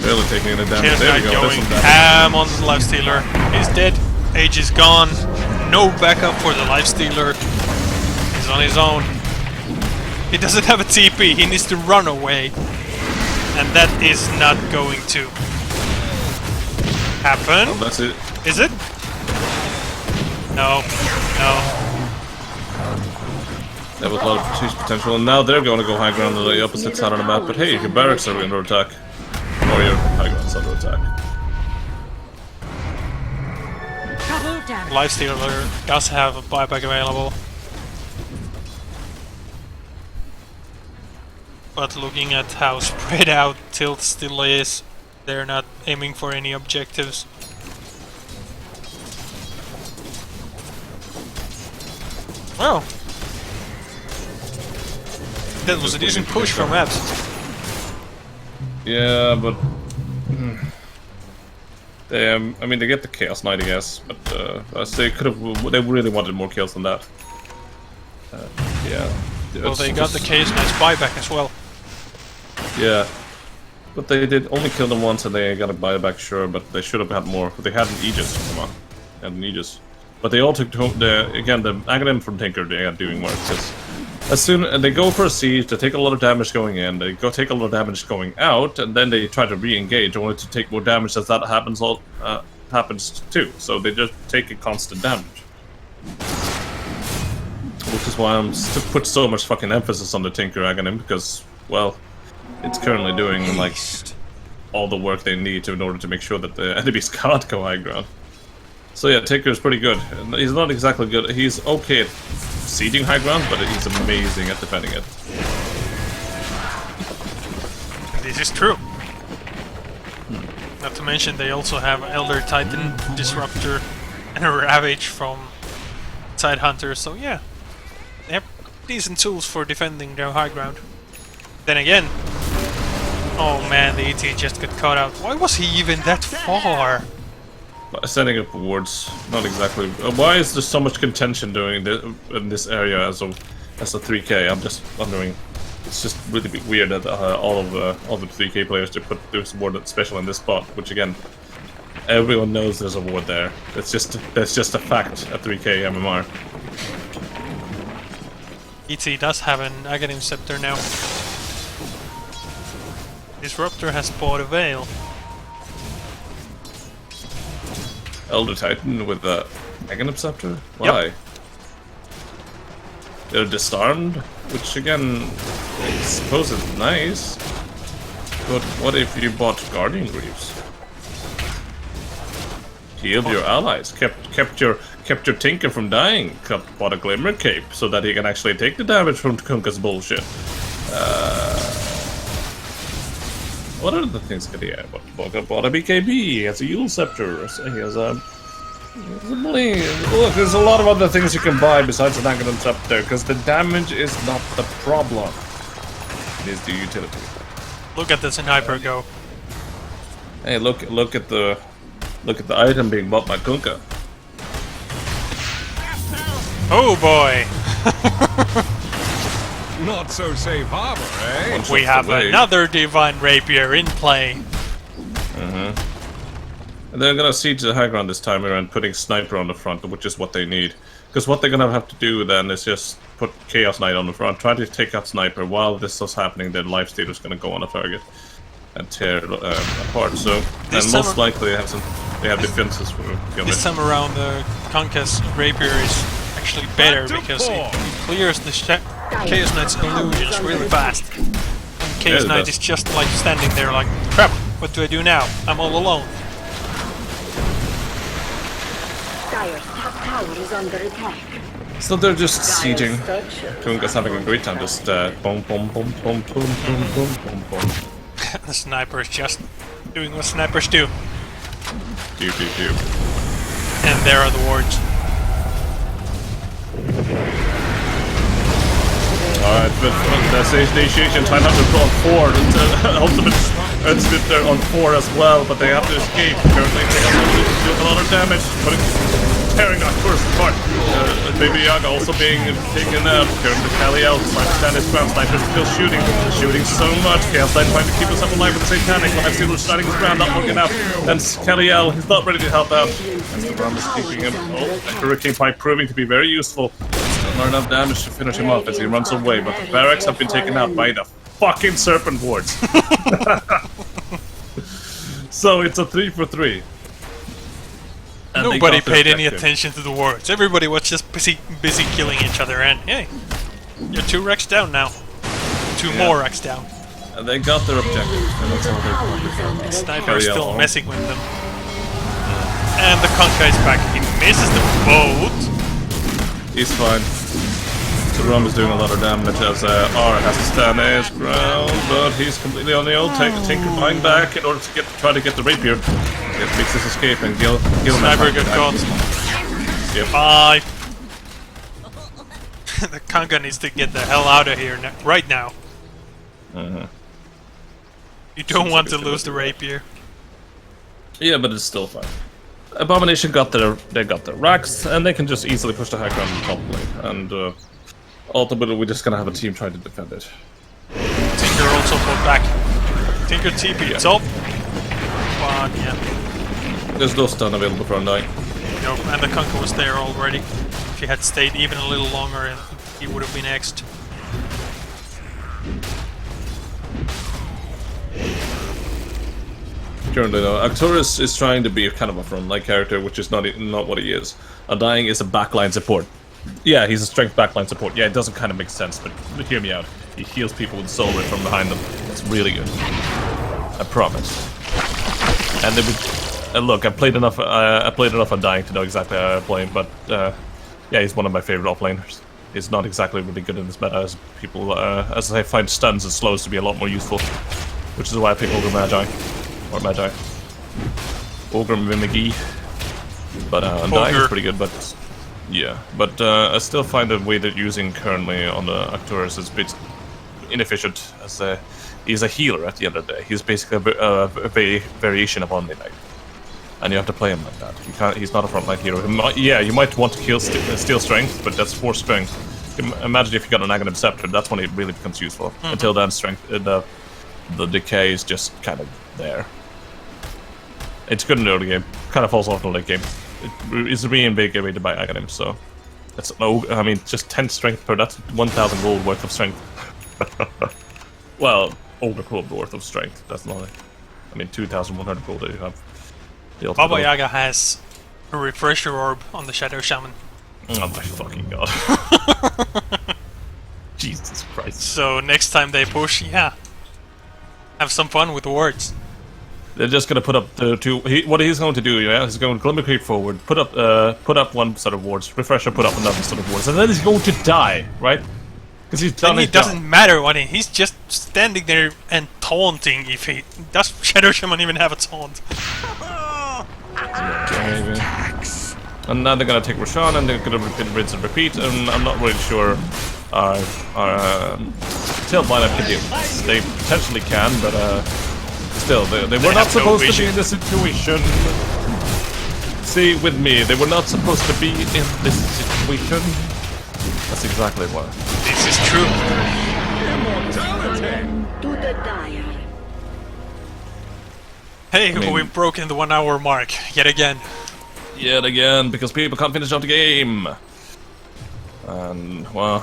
Barely taking any damage. Chaos There we Knight go. going ham on the Lifestealer. He's dead. Age is gone. No backup for the Lifestealer. He's on his own. He doesn't have a TP. He needs to run away. And that is not going to happen. Oh, that's it. Is it? No. No. There was a lot of huge potential, and now they're going to go high ground on the opposite side of the map. But hey, your barracks are under attack. Or your high ground's under attack. Lifestealer does have a buyback available. But looking at how spread out Tilt still is, they're not aiming for any objectives. Well, that was a decent push from Abs. Yeah, but they, I mean, they get the Chaos Knight, I guess, but they could have. They really wanted more kills than that. Yeah. Well, they got the Chaos Knight's buyback as well. Yeah, but they did only kill them once, and they got a buyback, sure. But they should have had more. But they had an Aegis. Come on, they had an Aegis. But they all took the Aghanim from Tinker. They are doing work. As soon as they go for a siege, they take a lot of damage going in. They go take a lot of damage going out, and then they try to re-engage, only to take more damage as that happens. Happens too. So they just take a constant damage. Which is why I'm put so much fucking emphasis on the Tinker Aghanim, because, well, it's currently doing like all the work they need in order to make sure that the enemies can't go high ground. So yeah, Tinker is pretty good. He's not exactly good. He's okay at sieging high ground, but he's amazing at defending it. This is true. Not to mention they also have Elder Titan, Disruptor, and a Ravage from Tidehunter. So yeah, they have decent tools for defending their high ground. Then again, oh man, the ET just got caught out. Why was he even that far? Setting up wards, not exactly. Why is there so much contention doing in this area as a 3K? I'm just wondering. It's just really weird that all the 3K players to put this ward special in this spot, which again, everyone knows there's a ward there. That's just a fact at 3K MMR. ET does have an Aghanim Scepter now. Disruptor has bought a Veil. Elder Titan with the Aghanim Scepter? Why? Yep. They're disarmed, which again, I suppose is nice. But what if you bought Guardian Greaves? Healed your allies, kept your Tinker from dying, bought a Glimmer Cape so that he can actually take the damage from Kunka's bullshit. What other things could he have? Bought a BKB, he has a Yule Scepter, he has a bling. Look, there's a lot of other things you can buy besides an Aghanim Scepter, because the damage is not the problem. It is the utility. Look at the sniper go. Hey, look at the item being bought by Kunka. Oh boy! Not so safe harbor, eh? We have another Divine Rapier in play. And they're gonna siege the high ground this time around, putting Sniper on the front, which is what they need. Because what they're gonna have to do then is just put Chaos Knight on the front, try to take out Sniper. While this is happening, then Lifestealer's gonna go on a target and tear apart. So, and most likely they have defenses for this time around, the Conquest Rapier is actually better because it clears the Chaos Knight's illusions really fast. And Chaos Knight is just like standing there like, crap, what do I do now? I'm all alone. Dire's top tower is under attack. So they're just sieging. Kunka's having a great time, just boom, boom, boom, boom, boom, boom, boom, boom, boom. The sniper is just doing what snipers do. Pew, pew, pew. And there are the wards. Alright, but that's initiation, 900 on 4, and ultimate there on 4 as well, but they have to escape. Currently, they have to do a lot of damage, tearing that first apart. Baby Yaga also being taken out. Currently, Kaliel trying to stand his ground. Sniper's still shooting so much. Chaos Knight trying to keep himself alive with the Satanic. Lifestealer starting his ground, not working out. And Kaliel, he's not ready to help out. And the Ram is keeping him. Hurricane Pipe proving to be very useful. Not enough damage to finish him off as he runs away, but the barracks have been taken out by the fucking Serpent Wards. So it's a 3 for 3. And nobody paid any attention to the wards. Everybody was just busy killing each other, and hey, you're 2 wrecks down now. 2 more wrecks down. And they got their objective, and that's all they The sniper is still messing with them. And the Conka is back. He misses the boat. He's fine. The Rum is doing a lot of damage as R has to stand his ground, but he's completely on the old Tinker flying back in order to try to get the rapier. He makes his escape and Gil Sniper got caught. Yep. 5. The Conga needs to get the hell out of here right now. You don't want to lose the rapier. Yeah, but it's still fine. Abomination got their racks, and they can just easily push the high ground in the top lane. And ultimately, we're just gonna have a team trying to defend it. Tinker also pulled back. Tinker TP, it's up. But yeah. There's no stun available for Undying. Nope, and the Conker was there already. If he had stayed even a little longer, he would have been next. Currently, though, Arcturus is trying to be kind of a front-line character, which is not what he is. Undying is a backline support. Yeah, he's a strength backline support. Yeah, it doesn't kind of make sense, but hear me out. He heals people with soul ring from behind them. It's really good. I promise. And they would, look, I played enough Undying to know exactly how I play him, but yeah, he's one of my favorite offlaners. He's not exactly really good in this meta as people, as I find stuns and slows to be a lot more useful, which is why I pick Ogre Magi. Or Magi. Ogre McGee. But Undying is pretty good, but yeah. But I still find the way they're using currently on the Arcturus is a bit inefficient, as he's a healer at the end of the day. He's basically a variation of Omni Knight. And you have to play him like that. You can't, he's not a frontline hero. Yeah, you might want to kill steal strength, but that's 4 strength. Imagine if you got an Aghanim Scepter, that's when it really becomes useful. Until then, strength, the decay is just kind of there. It's good in the early game. Kind of falls off in the late game. It's reinvigorated by Aghanim, so that's I mean, just 10 strength per. That's 1,000 gold worth of strength. Well, older gold worth of strength. That's not. I mean, 2,100 gold that you have. Baba Yaga has a refresher orb on the Shadow Shaman. Oh my fucking god! Jesus Christ! So next time they push, yeah, have some fun with the words. They're just gonna put up the 2. What he's going to do, yeah, he's going to Glimmer Creep forward, put up one set of wards, refresher, put up another set of wards, and then he's going to die, right? Because he's done it doesn't matter what he's just standing there and taunting. If he does, Shadow Shaman even have a taunt? Maybe. And now they're gonna take Roshan and they're gonna rinse and repeat, and I'm not really sure our tail lineup can do this. They potentially can, but still, they were not supposed to be in this situation. See, with me, they were not supposed to be in this situation. That's exactly why. This is true. To the dire. Hey, we've broken the 1 hour mark yet again. Yet again, because people can't finish out the game. And, well,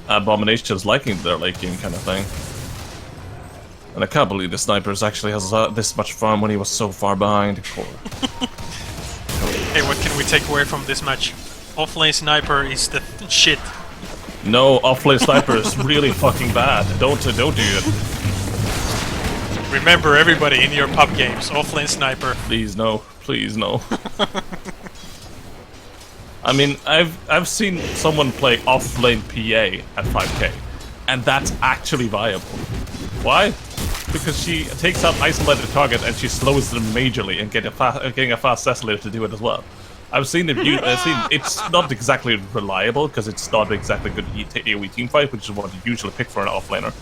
Abomination's liking their late game kind of thing. And I can't believe the snipers actually has this much fun when he was so far behind. Hey, what can we take away from this match? Offlane sniper is the shit. No, offlane sniper is really fucking bad. Don't do it. Remember, everybody in your pub games, offlane sniper. Please no, please no. I mean, I've seen someone play offlane PA at 5k, and that's actually viable. Why? Because she takes out isolated target and she slows them majorly and getting a fast Cecily to do it as well. I've seen it used. It's not exactly reliable because it's not exactly good AoE team fight, which is what you usually pick for an offlaner.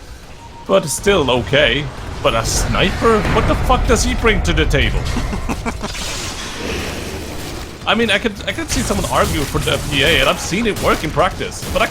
But it's still okay. But a sniper? What the fuck does he bring to the table? I mean, I could see someone argue for the PA, and I've seen it work in practice, but I